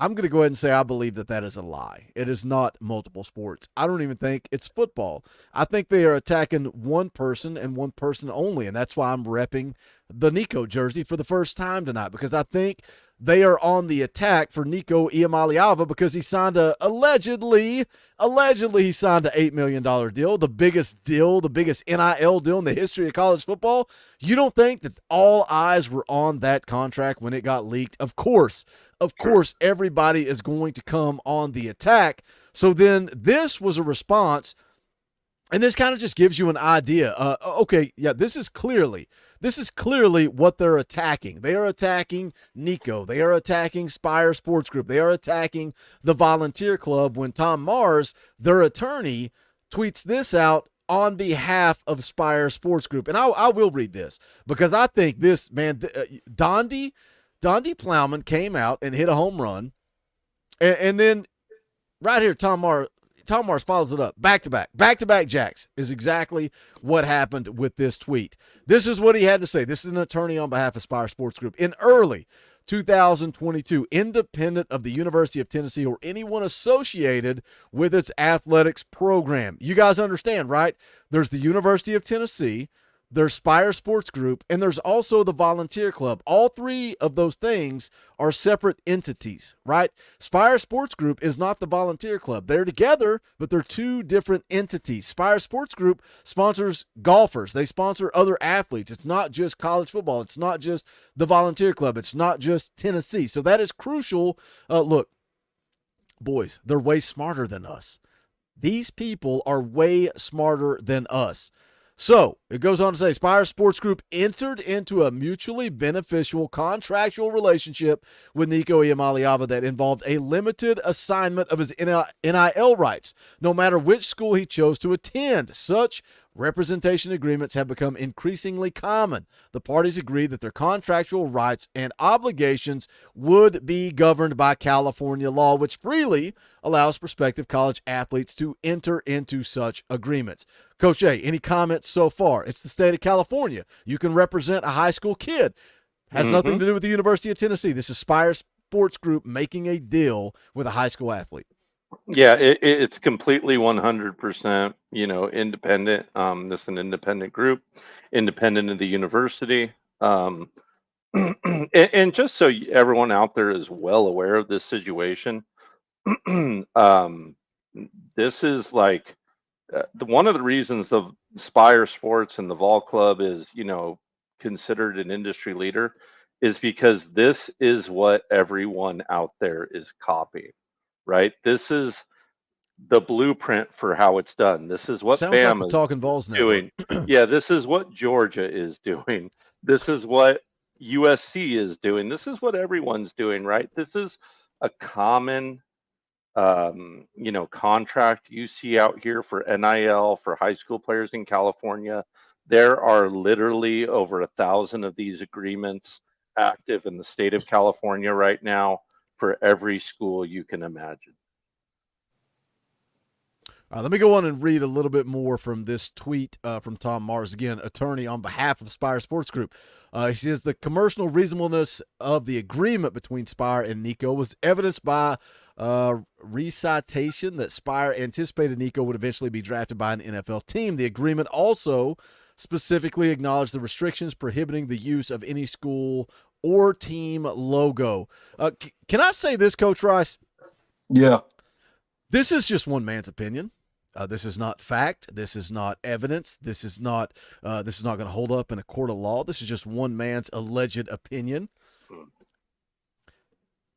I: I'm going to go ahead and say I believe that is a lie. It is not multiple sports. I don't even think it's football. I think they are attacking one person and one person only, and that's why I'm repping the Nico jersey for the first time tonight, because I think they are on the attack for Nico Iamaleava because he signed allegedly he signed an $8 million deal, the biggest NIL deal in the history of college football. You don't think that all eyes were on that contract when it got leaked? Of course of course, everybody is going to come on the attack. So then this was a response, and this kind of just gives you an idea. Okay, yeah, this is clearly what they're attacking. They are attacking Nico. They are attacking Spire Sports Group. They are attacking the Volunteer Club when Tom Mars, their attorney, tweets this out on behalf of Spire Sports Group. And I will read this because I think this, man, Dondi Plowman came out and hit a home run. And then right here, Tom Mars follows it up. Back-to-back jacks is exactly what happened with this tweet. This is what he had to say. This is an attorney on behalf of Spire Sports Group. In early 2022, independent of the University of Tennessee or anyone associated with its athletics program. You guys understand, right? There's the University of Tennessee, there's Spire Sports Group, and there's also the Volunteer Club. All three of those things are separate entities, right? Spire Sports Group is not the Volunteer Club. They're together, but they're two different entities. Spire Sports Group sponsors golfers. They sponsor other athletes. It's not just college football. It's not just the Volunteer Club. It's not just Tennessee. So that is crucial. Look, boys, they're way smarter than us. These people are way smarter than us. So it goes on to say, Spire Sports Group entered into a mutually beneficial contractual relationship with Nico Iamaleava that involved a limited assignment of his NIL rights, no matter which school he chose to attend. Such representation agreements have become increasingly common. The parties agreed that their contractual rights and obligations would be governed by California law, which freely allows prospective college athletes to enter into such agreements. Coach A, any comments so far? It's the state of California. You can represent a high school kid. Has nothing to do with the University of Tennessee. This is Spire Sports Group making a deal with a high school athlete.
M: Yeah, it's completely 100%, independent. This is an independent group, independent of the university. And just so everyone out there is well aware of this situation, this is like one of the reasons of Spire Sports and the Vol Club is, considered an industry leader is because this is what everyone out there is copying. Right? This is the blueprint for how it's done. This is what
I: Sounds like
M: Bama
I: the
M: is
I: Talkin VAWLS
M: doing. Yeah, this is what Georgia is doing. This is what USC is doing. This is what everyone's doing, right? This is a common, contract you see out here for NIL for high school players in California. There are literally over 1,000 of these agreements active in the state of California right now, for every school you can imagine.
I: Let me go on and read a little bit more from this tweet from Tom Mars, again, attorney on behalf of Spire Sports Group. He says the commercial reasonableness of the agreement between Spire and Nico was evidenced by recitation that Spire anticipated Nico would eventually be drafted by an NFL team. The agreement also specifically acknowledged the restrictions prohibiting the use of any school or team logo. Can I say this, Coach Rice?
J: Yeah.
I: This is just one man's opinion. This is not fact. This is not evidence. This is not going to hold up in a court of law. This is just one man's alleged opinion.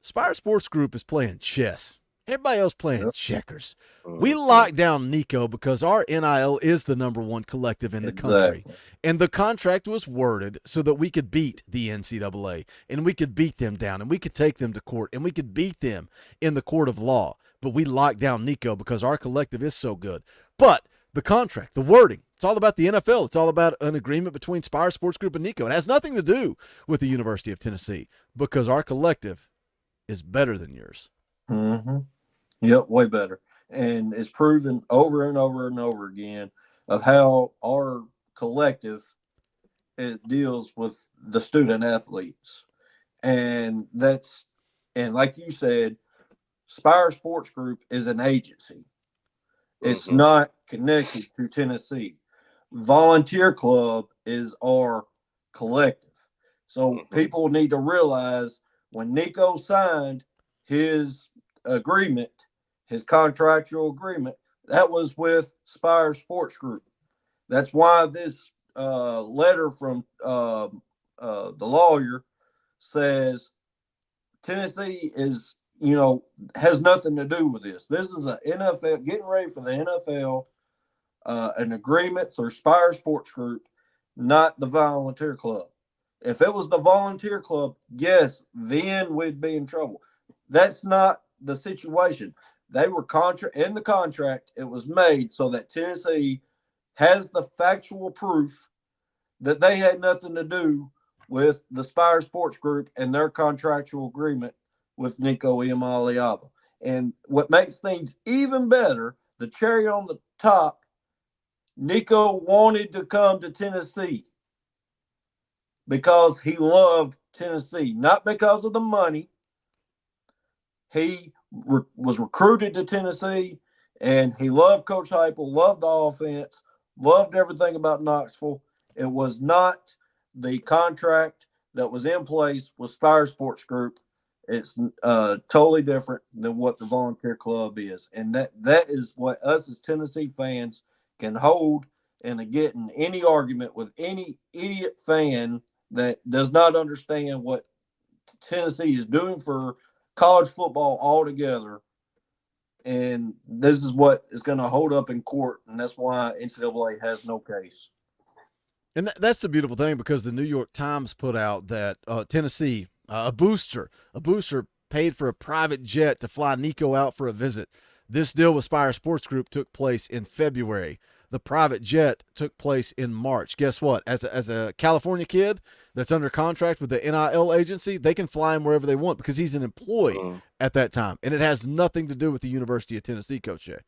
I: Spire Sports Group is playing chess. Everybody else playing checkers. We locked down Nico because our NIL is the #1 collective in the country. And the contract was worded so that we could beat the NCAA, and we could beat them down, and we could take them to court, and we could beat them in the court of law. But we locked down Nico because our collective is so good. But the contract, the wording, it's all about the NFL. It's all about an agreement between Spire Sports Group and Nico. It has nothing to do with the University of Tennessee because our collective is better than yours.
J: Mm-hmm. Yep, way better. And it's proven over and over and over again of how our collective it deals with the student athletes. And like you said, Spire Sports Group is an agency. It's not connected to Tennessee. Volunteer Club is our collective. So people need to realize when Nico signed his agreement, his contractual agreement, that was with Spire Sports Group. That's why this letter from the lawyer says Tennessee is, has nothing to do with this. This is an NFL, getting ready for the NFL, an agreement through Spire Sports Group, not the volunteer club. If it was the volunteer club, yes, then we'd be in trouble. That's not the situation. They were in the contract. It was made so that Tennessee has the factual proof that they had nothing to do with the Spire Sports Group and their contractual agreement with Nico Iamaleava. And what makes things even better, the cherry on the top, Nico wanted to come to Tennessee because he loved Tennessee, not because of the money. He was recruited to Tennessee, and he loved Coach Heupel, loved the offense, loved everything about Knoxville. It was not the contract that was in place with Spire Sports Group. It's totally different than what the volunteer club is. And that is what us as Tennessee fans can hold and get in any argument with any idiot fan that does not understand what Tennessee is doing for college football altogether. And this is what is going to hold up in court, and that's why NCAA has no case.
I: And that's the beautiful thing, because the New York Times put out that Tennessee, a booster paid for a private jet to fly Nico out for a visit. This deal with Spire Sports Group took place in February. The private jet took place in March. Guess what? As a California kid that's under contract with the NIL agency, they can fly him wherever they want because he's an employee at that time. And it has nothing to do with the University of Tennessee, Coach Jay.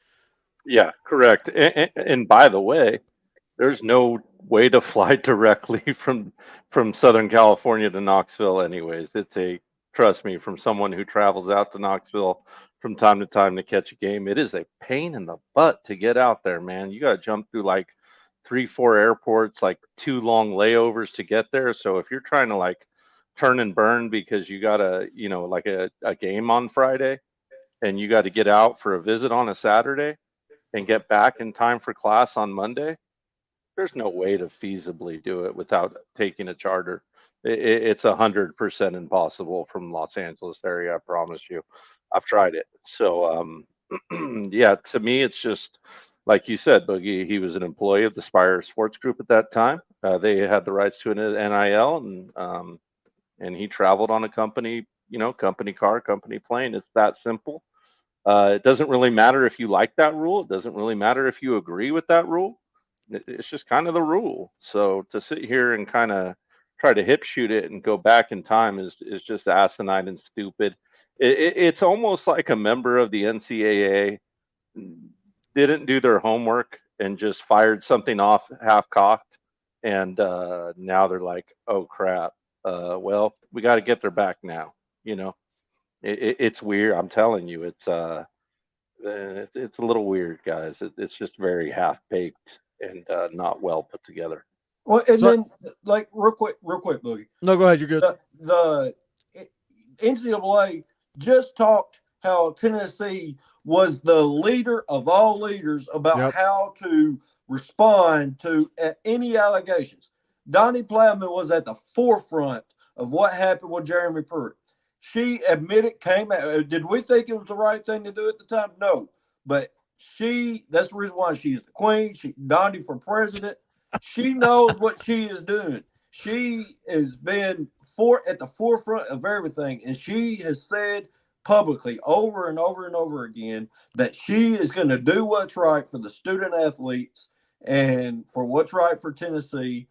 M: Yeah, correct. And by the way, there's no way to fly directly from Southern California to Knoxville anyways. Trust me, from someone who travels out to Knoxville from time to time to catch a game, it is a pain in the butt to get out there, man. You got to jump through like 3-4 airports, like 2 long layovers to get there. So if you're trying to like turn and burn because you got a game on Friday and you got to get out for a visit on a Saturday and get back in time for class on Monday, there's no way to feasibly do it without taking a charter. It's 100% impossible from Los Angeles area. I promise you. I've tried it. So, yeah, to me, it's just like you said, Boogie. He was an employee of the Spire Sports Group at that time. They had the rights to an NIL, and he traveled on a company car, company plane. It's that simple. It doesn't really matter if you like that rule. It doesn't really matter if you agree with that rule. It's just kind of the rule. So to sit here and kind of try to hip shoot it and go back in time is just asinine and stupid. It's almost like a member of the NCAA didn't do their homework and just fired something off half cocked, and now they're like, oh crap, well, we got to get their back now. It's weird. I'm telling you, it's a little weird, guys. It's just very half baked and not well put together.
J: Well, and then like real quick, Boogie.
I: No, go ahead. You're good.
J: The NCAA just talked how Tennessee was the leader of all leaders about how to respond to any allegations. Donnie Plowman was at the forefront of what happened with Jeremy Pruitt. She admitted, came out. Did we think it was the right thing to do at the time? No. But that's the reason why she's the queen. Donnie for president. She knows what she is doing. She has been at the forefront of everything. And she has said publicly over and over and over again that she is going to do what's right for the student athletes and for what's right for Tennessee.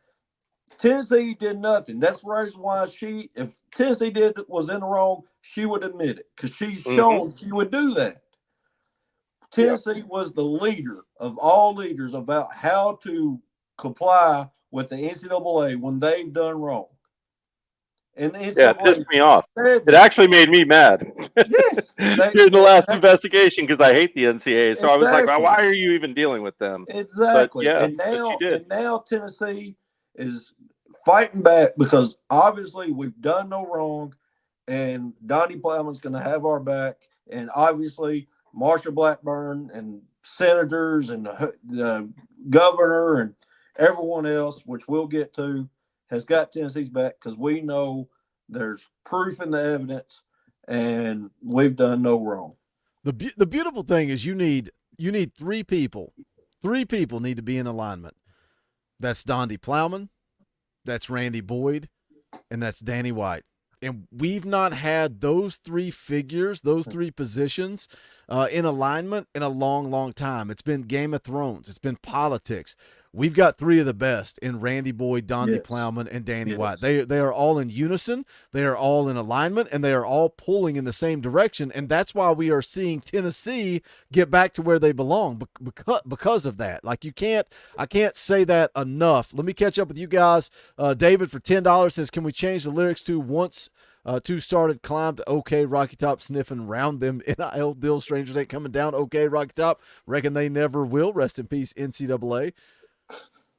J: Tennessee did nothing. That's the reason why if Tennessee was in the wrong, she would admit it because she's shown she would do that. Tennessee was the leader of all leaders about how to comply with the NCAA when they've done wrong. And the NCAA
M: it pissed me off. It actually made me mad.
J: Yes.
M: During the last investigation, because I hate the NCAA. So I was like, why are you even dealing with them?
J: Exactly.
M: But,
J: and now Tennessee is fighting back because obviously we've done no wrong, and Donnie Plowman's going to have our back, and obviously Marsha Blackburn and senators and the governor and everyone else, which we'll get to, has got Tennessee's back because we know there's proof in the evidence and we've done no wrong.
I: The beautiful thing is you need three people. Three people need to be in alignment. That's Donde Plowman, that's Randy Boyd, and that's Danny White. And we've not had those three figures, those three positions in alignment in a long, long time. It's been Game of Thrones. It's been politics. We've got three of the best in Randy Boyd, Donde Plowman, and Danny White. They are all in unison. They are all in alignment, and they are all pulling in the same direction. And that's why we are seeing Tennessee get back to where they belong because of that. Like I can't say that enough. Let me catch up with you guys. David for $10 says, can we change the lyrics to once two started climb to okay Rocky Top sniffing round them NIL deal strangers ain't coming down okay Rocky Top reckon they never will, rest in peace NCAA.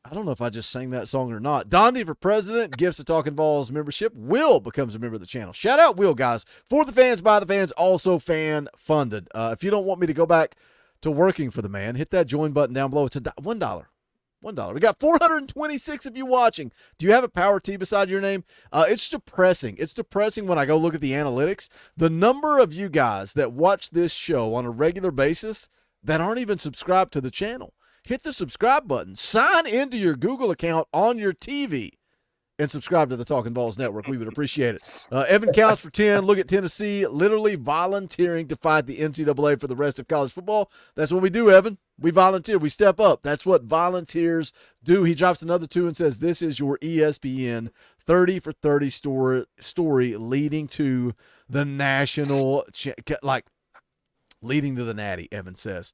I: I don't know if I just sang that song or not. Donde for president, gifts to Talkin VAWLS membership. Will becomes a member of the channel. Shout out Will, guys. For the fans, by the fans, also fan funded. If you don't want me to go back to working for the man, hit that join button down below. It's $1. $1. We got 426 of you watching. Do you have a Power T beside your name? It's depressing. It's depressing when I go look at the analytics. The number of you guys that watch this show on a regular basis that aren't even subscribed to the channel. Hit the subscribe button. Sign into your Google account on your TV and subscribe to the Talkin VAWLS Network. We would appreciate it. Evan counts for 10. Look at Tennessee literally volunteering to fight the NCAA for the rest of college football. That's what we do, Evan. We volunteer. We step up. That's what volunteers do. He drops another 2 and says, this is your ESPN 30 for 30 story leading to the national, leading to the natty, Evan says.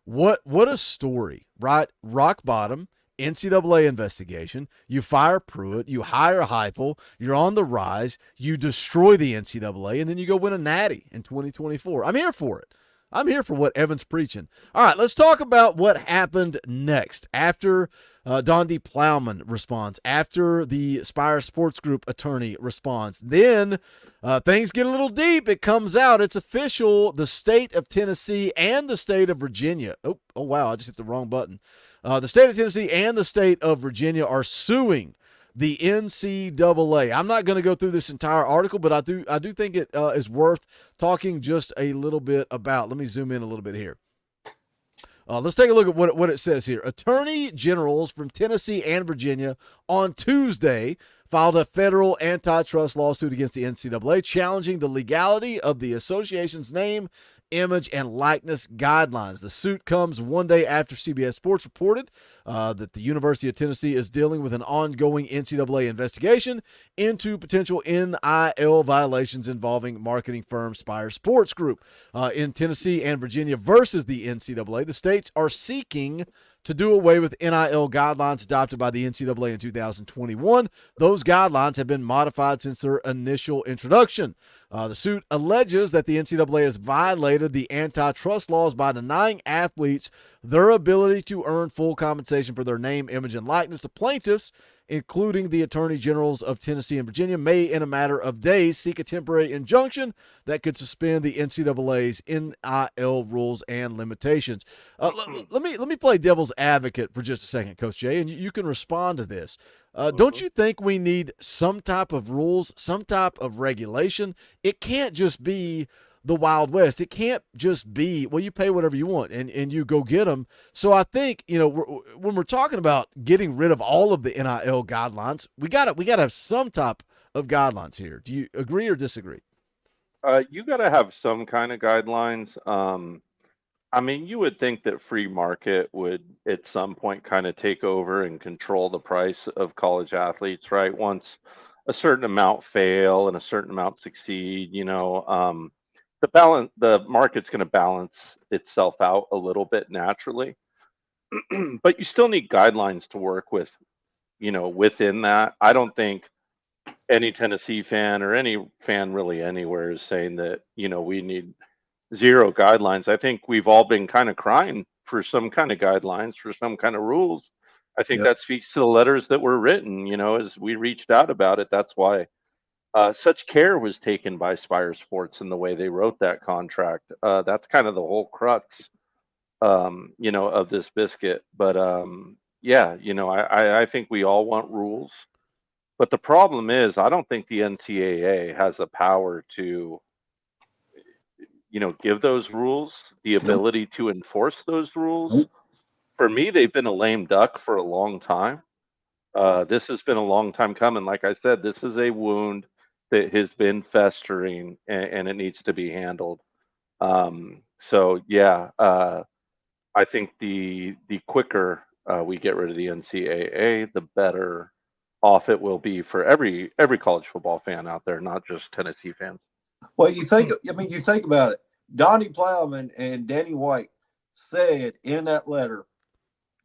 I: What a story, right? Rock bottom, NCAA investigation. You fire Pruitt, you hire Heupel, you're on the rise, you destroy the NCAA, and then you go win a natty in 2024. I'm here for it. I'm here for what Evan's preaching. All right, let's talk about what happened next after Donde Plowman responds, after the Spire Sports Group attorney responds. Then things get a little deep. It comes out. It's official. The state of Tennessee and the state of Virginia. Oh wow, I just hit the wrong button. The state of Tennessee and the state of Virginia are suing the NCAA. I'm not going to go through this entire article, but I do think it is worth talking just a little bit about. Let me zoom in a little bit here. Let's take a look at what it says here. Attorney generals from Tennessee and Virginia on Tuesday filed a federal antitrust lawsuit against the NCAA, challenging the legality of the association's name, image, and likeness guidelines. The suit comes one day after CBS Sports reported that the University of Tennessee is dealing with an ongoing NCAA investigation into potential NIL violations involving marketing firm Spire Sports Group. In Tennessee and Virginia versus the NCAA, the states are seeking to do away with NIL guidelines adopted by the NCAA in 2021. Those guidelines have been modified since their initial introduction. The suit alleges that the NCAA has violated the antitrust laws by denying athletes their ability to earn full compensation for their name, image, and likeness. The plaintiffs, including the attorney generals of Tennessee and Virginia, may, in a matter of days, seek a temporary injunction that could suspend the NCAA's NIL rules and limitations. Let me play devil's advocate for just a second, Coach Jay, and you can respond to this. Don't you think we need some type of rules, some type of regulation? It can't just be the Wild West. It can't just be, well, you pay whatever you want and you go get them. So I think, when we're talking about getting rid of all of the NIL guidelines, we gotta have some type of guidelines here. Do you agree or disagree?
M: You got to have some kind of guidelines. I mean, you would think that free market would at some point kind of take over and control the price of college athletes, right? Once a certain amount fail and a certain amount succeed, the market's going to balance itself out a little bit naturally. But you still need guidelines to work with, within that. I don't think any Tennessee fan or any fan really anywhere is saying that, we need zero guidelines. I think we've all been kind of crying for some kind of guidelines, for some kind of rules. I think that speaks to the letters that were written, as we reached out about it. That's why such care was taken by Spire Sports in the way they wrote that contract. That's kind of the whole crux, of this biscuit. But I think we all want rules. But the problem is, I don't think the NCAA has the power to give those rules the ability to enforce those rules. For me, they've been a lame duck for a long time. This has been a long time coming. Like I said, this is a wound that has been festering, and it needs to be handled. So yeah, I think the quicker we get rid of the NCAA, the better off it will be for every college football fan out there, not just Tennessee fans.
J: Well, you think about it. Donnie Plowman and Danny White said in that letter,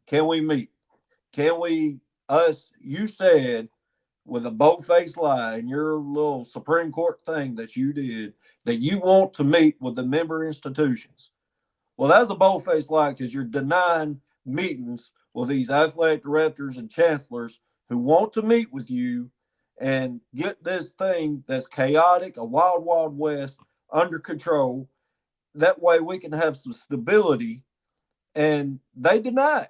J: "Can we meet? Can we?" You said with a bold-faced lie in your little Supreme Court thing that you did that you want to meet with the member institutions. Well, that's a bold-faced lie because you're denying meetings with these athletic directors and chancellors who want to meet with you and get this thing that's chaotic, a wild, wild west, under control. That way we can have some stability, and they deny it.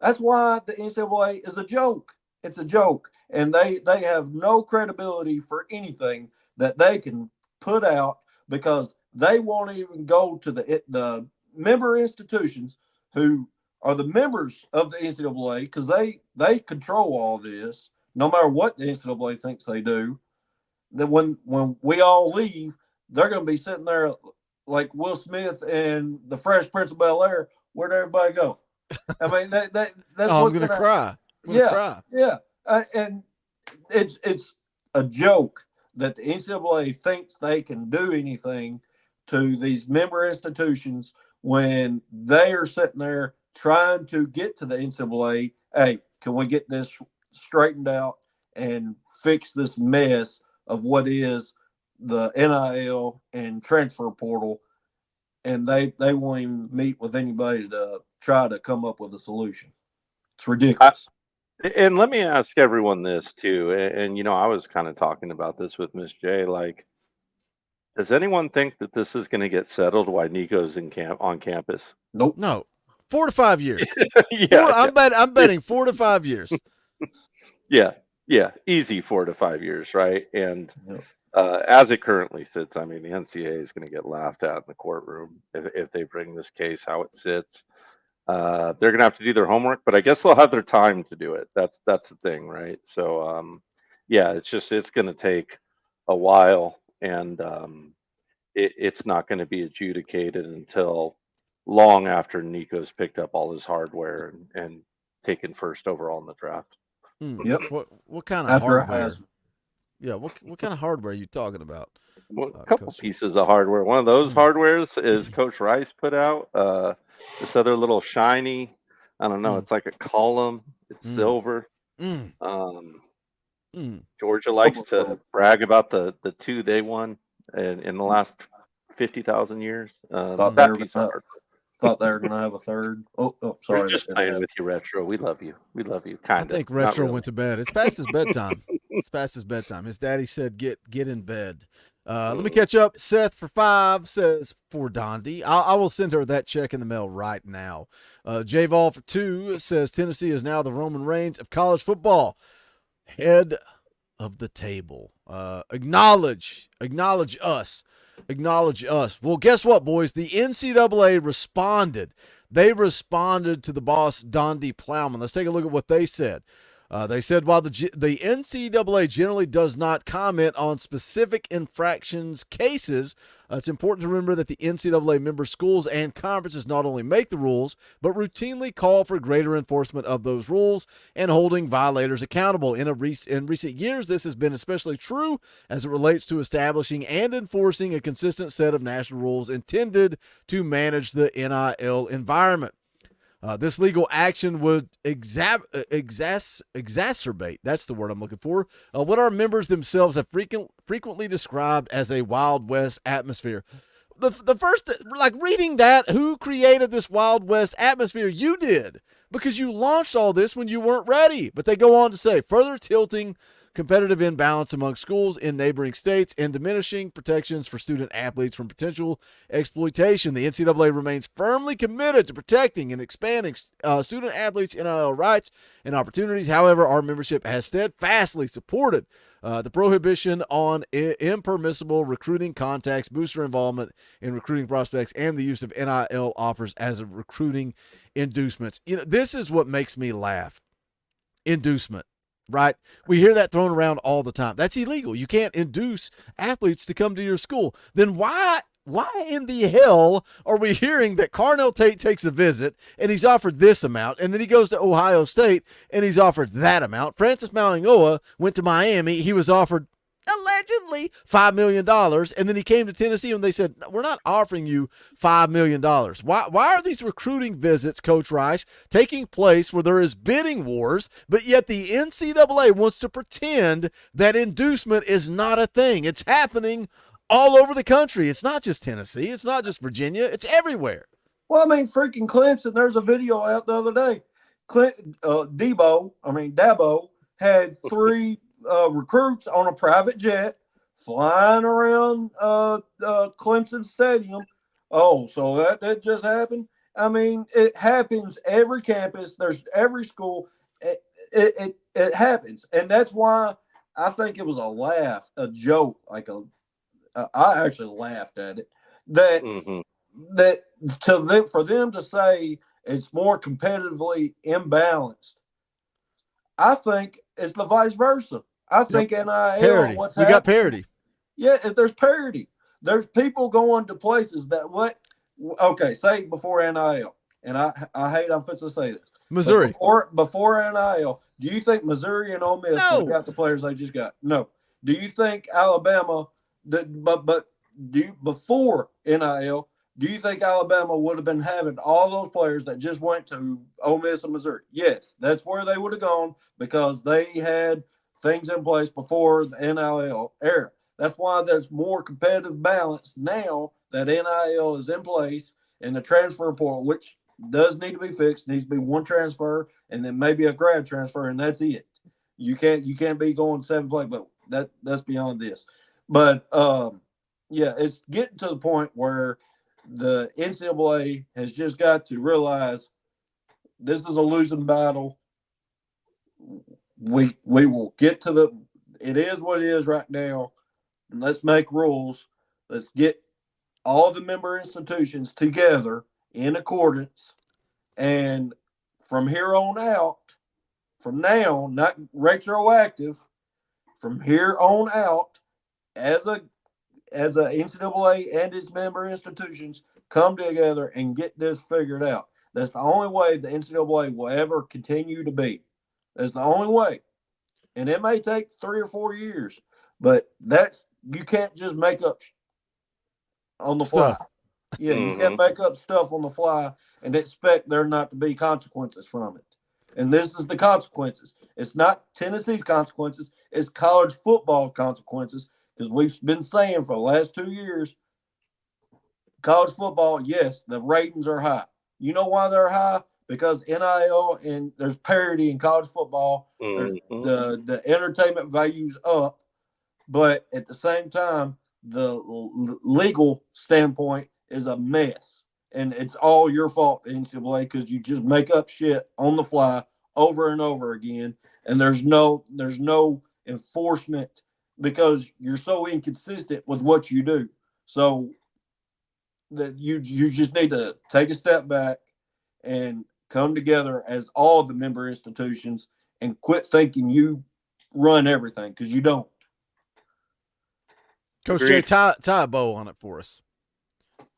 J: That's why the NCAA is a joke. It's a joke, and they have no credibility for anything that they can put out because they won't even go to the member institutions who are the members of the NCAA because they control all this. No matter what the NCAA thinks they do, that when we all leave, they're going to be sitting there like Will Smith and the Fresh Prince of Bel-Air. Where'd everybody go? I mean, that's
I: I'm going to cry.
J: Yeah. And it's a joke that the NCAA thinks they can do anything to these member institutions when they are sitting there trying to get to the NCAA. Hey, can we get this straightened out and fix this mess of what is the NIL and transfer portal? And they won't even meet with anybody to try to come up with a solution. It's ridiculous.
M: And let me ask everyone this too. And I was kind of talking about this with Miss J. Like, does anyone think that this is going to get settled while Nico's on campus?
J: Nope.
I: No. 4 to 5 years.
M: Yeah.
I: I'm betting 4 to 5 years.
M: Yeah. Easy 4 to 5 years, right? And as it currently sits, I mean, the NCAA is going to get laughed at in the courtroom if they bring this case how it sits. They're going to have to do their homework, but I guess they'll have their time to do it. That's the thing, right? So, it's going to take a while, and it's not going to be adjudicated until long after Nico's picked up all his hardware and taken first overall in the draft.
J: Yep.
I: What kind of hardware? Yeah, what kind of hardware are you talking about?
M: Well, a couple pieces of hardware. One of those hardwares is Coach Rice put out. This other little shiny, I don't know. It's like a column. It's silver. Georgia likes to brag about the two they won in the last 50,000 years.
J: Thought they were going to have a third. Oh, sorry.
M: We're just playing with you, Retro. We love you. Kind of.
I: I think Retro went to bed. It's past his bedtime. His daddy said, get in bed. Let me catch up. Seth for 5 says, for Dondi. I will send her that check in the mail right now. J-Vol for 2 says, Tennessee is now the Roman Reigns of college football. Head of the table. Acknowledge us. Acknowledge us. Well, guess what, boys? The NCAA responded. They responded to the boss, Dondi Plowman. Let's take a look at what they said. They said, while the NCAA generally does not comment on specific infractions cases, it's important to remember that the NCAA member schools and conferences not only make the rules, but routinely call for greater enforcement of those rules and holding violators accountable. In recent years, this has been especially true as it relates to establishing and enforcing a consistent set of national rules intended to manage the NIL environment. This legal action would exacerbate, that's the word I'm looking for, what our members themselves have frequently described as a Wild West atmosphere. The first, like reading that, who created this Wild West atmosphere? You did, because you launched all this when you weren't ready. But they go on to say, further tilting competitive imbalance among schools in neighboring states, and diminishing protections for student athletes from potential exploitation. The NCAA remains firmly committed to protecting and expanding student athletes' NIL rights and opportunities. However, our membership has steadfastly supported the prohibition on impermissible recruiting contacts, booster involvement in recruiting prospects, and the use of NIL offers as recruiting inducements. This is what makes me laugh. Inducement, right? We hear that thrown around all the time. That's illegal. You can't induce athletes to come to your school. Then why in the hell are we hearing that Carnell Tate takes a visit and he's offered this amount, and then he goes to Ohio State and he's offered that amount? Francis Mauigoa went to Miami. He was offered allegedly $5 million, and then he came to Tennessee and they said, we're not offering you $5 million. Why are these recruiting visits, Coach Rice, taking place where there is bidding wars, but yet the NCAA wants to pretend that inducement is not a thing? It's happening all over the country. It's not just Tennessee. It's not just Virginia. It's everywhere.
J: Well, I mean, freaking Clemson, there's a video out the other day. Dabo had 3 recruits on a private jet flying around Clemson Stadium. Oh, so that just happened? I mean, it happens every campus. There's every school. It happens. And that's why I think it was a joke, I actually laughed at it. For them to say it's more competitively imbalanced, I think it's the vice versa. I think NIL,
I: parity.
J: what's
I: we got parity.
J: Yeah, if there's parity. There's people going to places say before NIL, and I hate I'm fixing to say this.
I: Missouri.
J: Before NIL, do you think Missouri and Ole Miss would have got the players they just got? No. Do you think Alabama before NIL, do you think Alabama would have been having all those players that just went to Ole Miss and Missouri? Yes, that's where they would have gone because they had things in place before the NIL era. That's why there's more competitive balance now that NIL is in place, and the transfer portal, which does need to be fixed, needs to be one transfer and then maybe a grad transfer, and that's it. You can't be going 7 play, but that's beyond this. But it's getting to the point where the NCAA has just got to realize this is a losing battle. We will get to it is what it is right now. And let's make rules. Let's get all the member institutions together in accordance. And from here on out, from now, not retroactive, from here on out, as a NCAA and its member institutions come together and get this figured out. That's the only way the NCAA will ever continue to be. That's the only way. And it may take 3 or 4 years, but you can't just make up on the fly. Yeah, you can't make up stuff on the fly and expect there not to be consequences from it. And this is the consequences. It's not Tennessee's consequences. It's college football consequences. Because we've been saying for the last 2 years, college football, yes, the ratings are high. You know why they're high? Because NIL and there's parity in college football. There's the entertainment value's up. But at the same time, the legal standpoint is a mess. And it's all your fault, NCAA, because you just make up shit on the fly over and over again. And there's no enforcement because you're so inconsistent with what you do. So that you just need to take a step back and come together as all the member institutions and quit thinking you run everything, because you don't.
I: Coach Jay, tie a bow on it for us.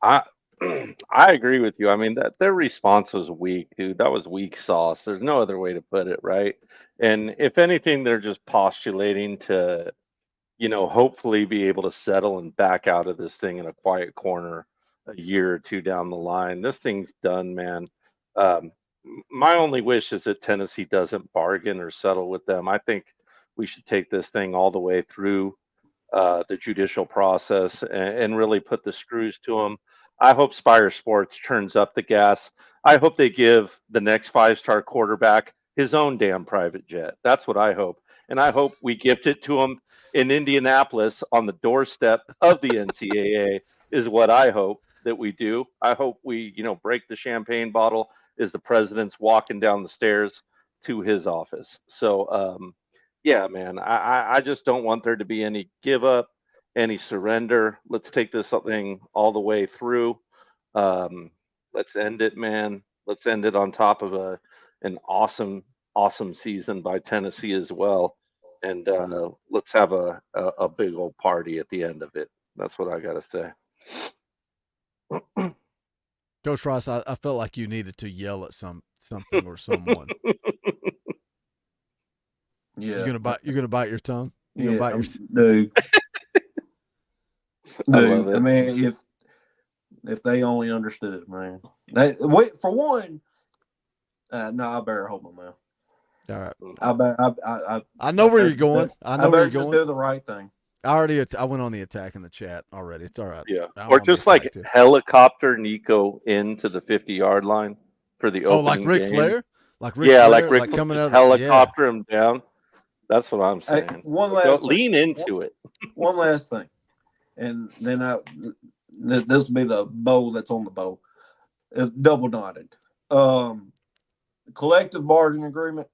M: I agree with you. I mean, that their response was weak, dude. That was weak sauce. There's no other way to put it, right? And if anything, they're just postulating to, hopefully be able to settle and back out of this thing in a quiet corner a year or 2 down the line. This thing's done, man. My only wish is that Tennessee doesn't bargain or settle with them. I think we should take this thing all the way through the judicial process and really put the screws to them. I hope Spire Sports turns up the gas. I hope they give the next 5-star quarterback his own damn private jet. That's what I hope. and I hope we gift it to them in Indianapolis on the doorstep of the NCAA. Is what I hope that we do. I hope we, break the champagne bottle as the president's walking down the stairs to his office. So, yeah, man, I just don't want there to be any give up, any surrender. Let's take this thing all the way through. Let's end it, man. Let's end it on top of an awesome season by Tennessee as well. And let's have a big old party at the end of it. That's what I got to say.
I: Coach Ross, I felt like you needed to yell at something or someone.
J: Yeah.
I: You're gonna bite your tongue? You're
J: Yeah,
I: gonna bite your
J: dude.
M: I love
J: Dude,
M: it.
J: I mean, if they only understood, man. For one, no, I better hold my mouth.
I: All right.
J: I
I: know where you're going. I know where you're
J: just
I: going.
J: do the right thing.
I: I went on the attack in the chat already. It's all right.
M: Yeah.
I: I'm
M: Or
I: on the
M: just like
I: attack too.
M: helicopter Nico into the 50-yard line for the opening
I: like Ric
M: game.
I: Flair? Like Ric
M: Yeah,
I: Flair,
M: like Ric
I: coming
M: just
I: out of
M: helicopter him down. That's what I'm
J: Hey,
M: saying.
J: one last thing.
M: Lean into it.
J: One last thing, and then this will be the bow that's on the bow. It's double knotted. Collective bargaining agreement,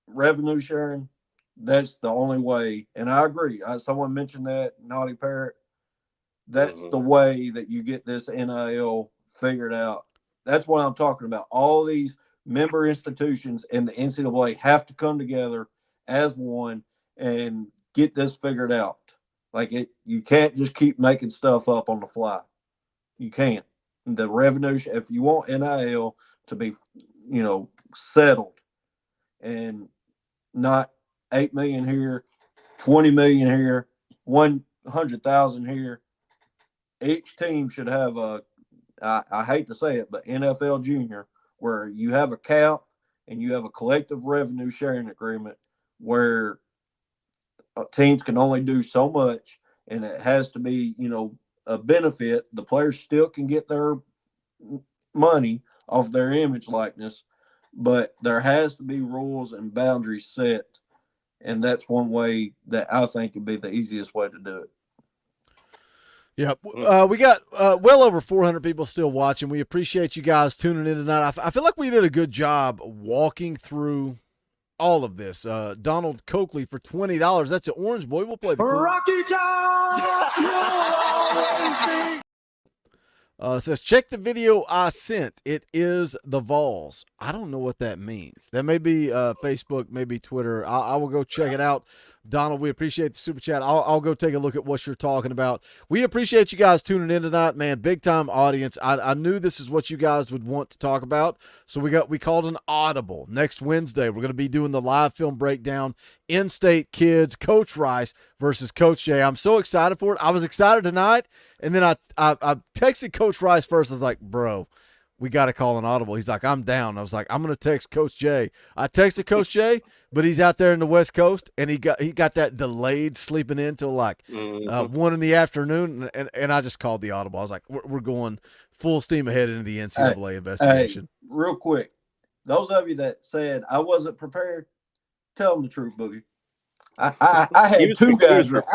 J: revenue sharing. That's the only way, and I agree. Someone mentioned that, Naughty Parrot. That's the way that you get this NIL figured out. That's what I'm talking about. All these member institutions and the NCAA have to come together as one and get this figured out. You can't just keep making stuff up on the fly. You can't. The revenue, if you want NIL to be, settled and not 8 million here, 20 million here, 100,000 here. Each team should have I hate to say it, but NFL Junior, where you have a cap and you have a collective revenue sharing agreement where teams can only do so much, and it has to be, a benefit. The players still can get their money off their image likeness, but there has to be rules and boundaries set. And that's one way that I think would be the easiest way to do it.
I: Yeah, we got well over 400 people still watching. We appreciate you guys tuning in tonight. I feel like we did a good job walking through all of this. Donald Coakley for $20. That's an Orange Boy. We'll play the clip.
G: Rocky Top!
I: It says, check the video I sent. It is the Vols. I don't know what that means. That may be Facebook, maybe Twitter. I will go check it out. Donald, we appreciate the super chat. I'll go take a look at what you're talking about. We appreciate you guys tuning in tonight, man. Big time audience. I knew this is what you guys would want to talk about, so we called an audible. Next Wednesday, we're going to be doing the live film breakdown. In-state kids, Coach Rice versus Coach Jay. I'm so excited for it. I was excited tonight, and then I texted Coach Rice first. I was like, bro, we got to call an audible. He's like, I'm down. I was like, I'm going to text Coach Jay. I texted Coach Jay, but he's out there in the West Coast, and he got that delayed sleeping in till like 1 in the afternoon, and I just called the audible. I was like, we're going full steam ahead into the NCAA investigation.
J: Hey, real quick, those of you that said I wasn't prepared, tell them the truth, Boogie. I had two guys ready.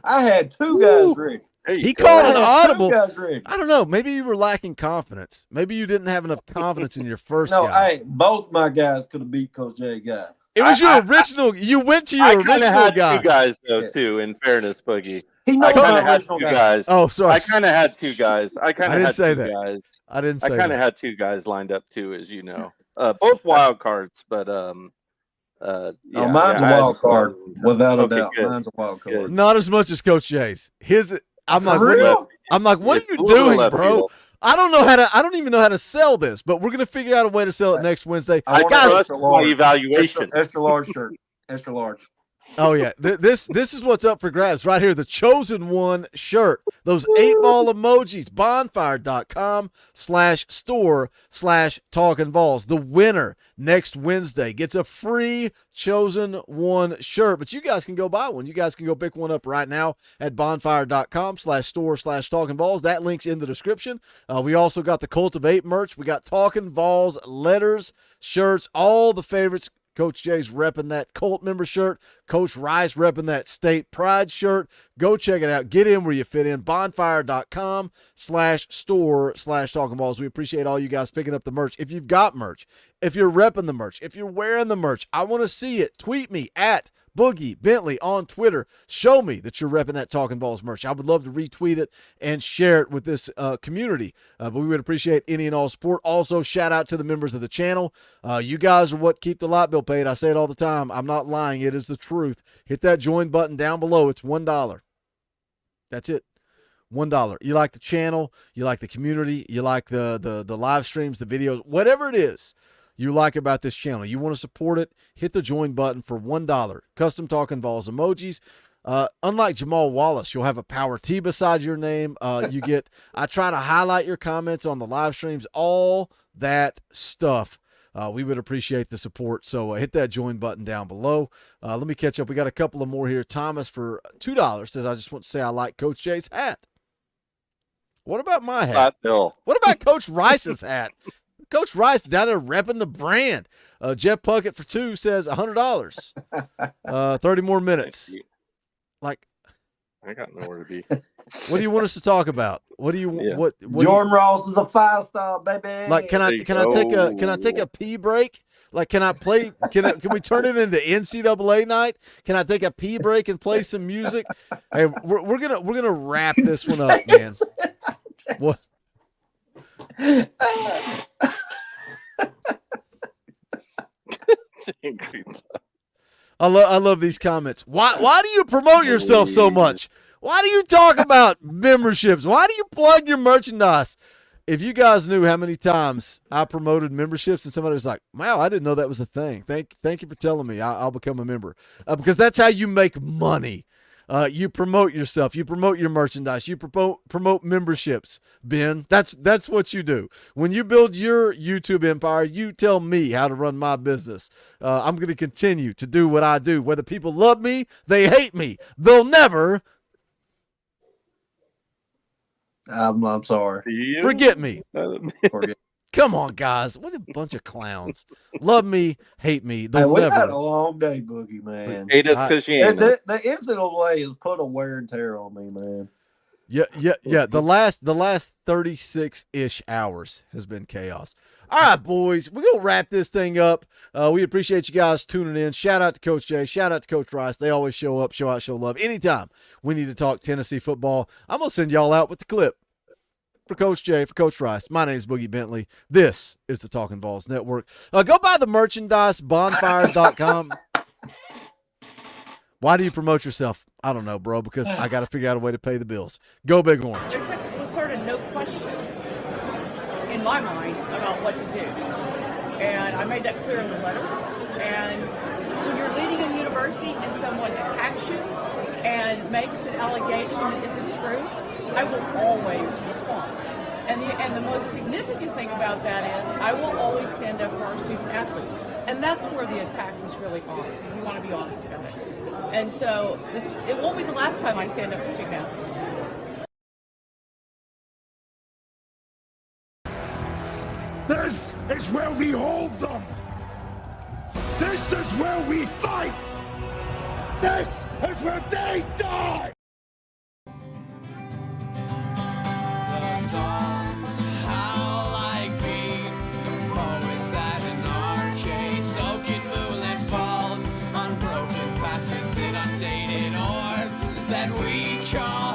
J: I had two guys ready.
I: He called an audible.
J: Ready.
I: I don't know. Maybe you were lacking confidence. Maybe you didn't have enough confidence in your first
J: No,
I: guy.
J: hey, both my guys could have beat Coach Jay guy.
I: It was your original. You went to your original
M: had
I: guy.
M: two guys though too. In fairness, Boogie,
J: He knows
M: I kind
J: my
M: of had
J: original
M: two
J: guy.
M: guys.
I: Oh, sorry.
M: I kind of had two guys. I
I: didn't say that.
M: Guys.
I: I didn't say
M: I kind
I: that.
M: of had two guys lined up too, as you know. Both wild cards, but
J: mine's a wild card, without a doubt.
M: Good.
J: Mine's a wild card.
M: Good.
I: Not as much as Coach Jay's. I'm like,
J: real?
I: what are you doing, bro? I don't even know how to sell this, but we're gonna figure out a way to sell it next Wednesday.
J: I want
I: Guys,
J: extra large.
M: Evaluation.
J: Extra large shirt. Extra large.
I: oh yeah, this is what's up for grabs right here. The Chosen One shirt. Those 8-ball emojis. Bonfire.com/store/Talkin VAWLS. The winner next Wednesday gets a free Chosen One shirt. But you guys can go buy one. You guys can go pick one up right now at bonfire.com/store/Talkin VAWLS. That link's in the description. We also got the Cultivate merch. We got Talkin VAWLS letters, shirts, all the favorites. Coach Jay's repping that Colt member shirt. Coach Rice repping that State Pride shirt. Go check it out. Get in where you fit in. Bonfire.com/store/talkingballs. We appreciate all you guys picking up the merch. If you've got merch, if you're repping the merch, if you're wearing the merch, I want to see it. Tweet me at Boogie Bentley on Twitter. Show me that you're repping that Talking Balls merch. I would love to retweet it and share it with this community. But we would appreciate any and all support. Also, shout out to the members of the channel. You guys are what keep the light bill paid. I say it all the time. I'm not lying. It is the truth. Hit that join button down below. It's $1. That's it. $1. You like the channel, you like the community, you like the live streams, the videos, whatever it is you like about this channel, you want to support it, hit the join button for $1. Custom Talkin VAWLS emojis. Unlike Jamal Wallace, you'll have a power T beside your name. You get, I try to highlight your comments on the live streams, all that stuff. We would appreciate the support. So hit that join button down below. Let me catch up. We got a couple of more here. Thomas for $2 says, I just want to say I like Coach Jay's hat. What about my hat? What about Coach Rice's hat? Coach Rice down there repping the brand. Jeff Puckett for $2 says $100. 30 more minutes. Like,
M: I got nowhere to be.
I: What do you want us to talk about? What do you what
J: Jordan Ross is a 5-star, baby.
I: Like, can I take a pee break? Like, can we turn it into NCAA night? Can I take a pee break and play some music? Hey, we're gonna wrap this one up, man. What? I love these comments. Why do you promote yourself so much? Why do you talk about memberships? Why do you plug your merchandise? If you guys knew how many times I promoted memberships and somebody was like, wow, I didn't know that was a thing. Thank you for telling me. I'll become a member. Because that's how you make money. You promote yourself. You promote your merchandise. You promote memberships, Ben. That's what you do. When you build your YouTube empire, you tell me how to run my business. I'm going to continue to do what I do. Whether people love me, they hate me. They'll never.
J: I'm sorry.
I: Forget me. Come on, guys. What a bunch of clowns. Love me, hate me. They'll
J: we
I: never.
J: had a long day, Boogie, man.
M: Hate us because you ain't.
J: The NCAA has put a wear and tear on me, man.
I: Yeah. The last 36-ish hours has been chaos. All right, boys, we're going to wrap this thing up. We appreciate you guys tuning in. Shout out to Coach Jay. Shout out to Coach Rice. They always show up, show out, show love. Anytime we need to talk Tennessee football, I'm going to send y'all out with the clip. For Coach Jay, for Coach Rice, my name is Boogie Bentley. This is the Talkin VAWLS Network. Go buy the merchandise, bonfire.com. Why do you promote yourself? I don't know, bro, because I got to figure out a way to pay the bills. Go Big Orange.
F: There's sort of no question in my mind about what to do. And I made that clear in the letter. And when you're leading a university and someone attacks you and makes an allegation that isn't true, I will always respond. And the most significant thing about that is I will always stand up for our student athletes. And that's where the attack was really on, if you want to be honest about it. And so it won't be the last time I stand up for student athletes.
G: This is where we hold them. This is where we fight. This is where they die.
H: That we charge.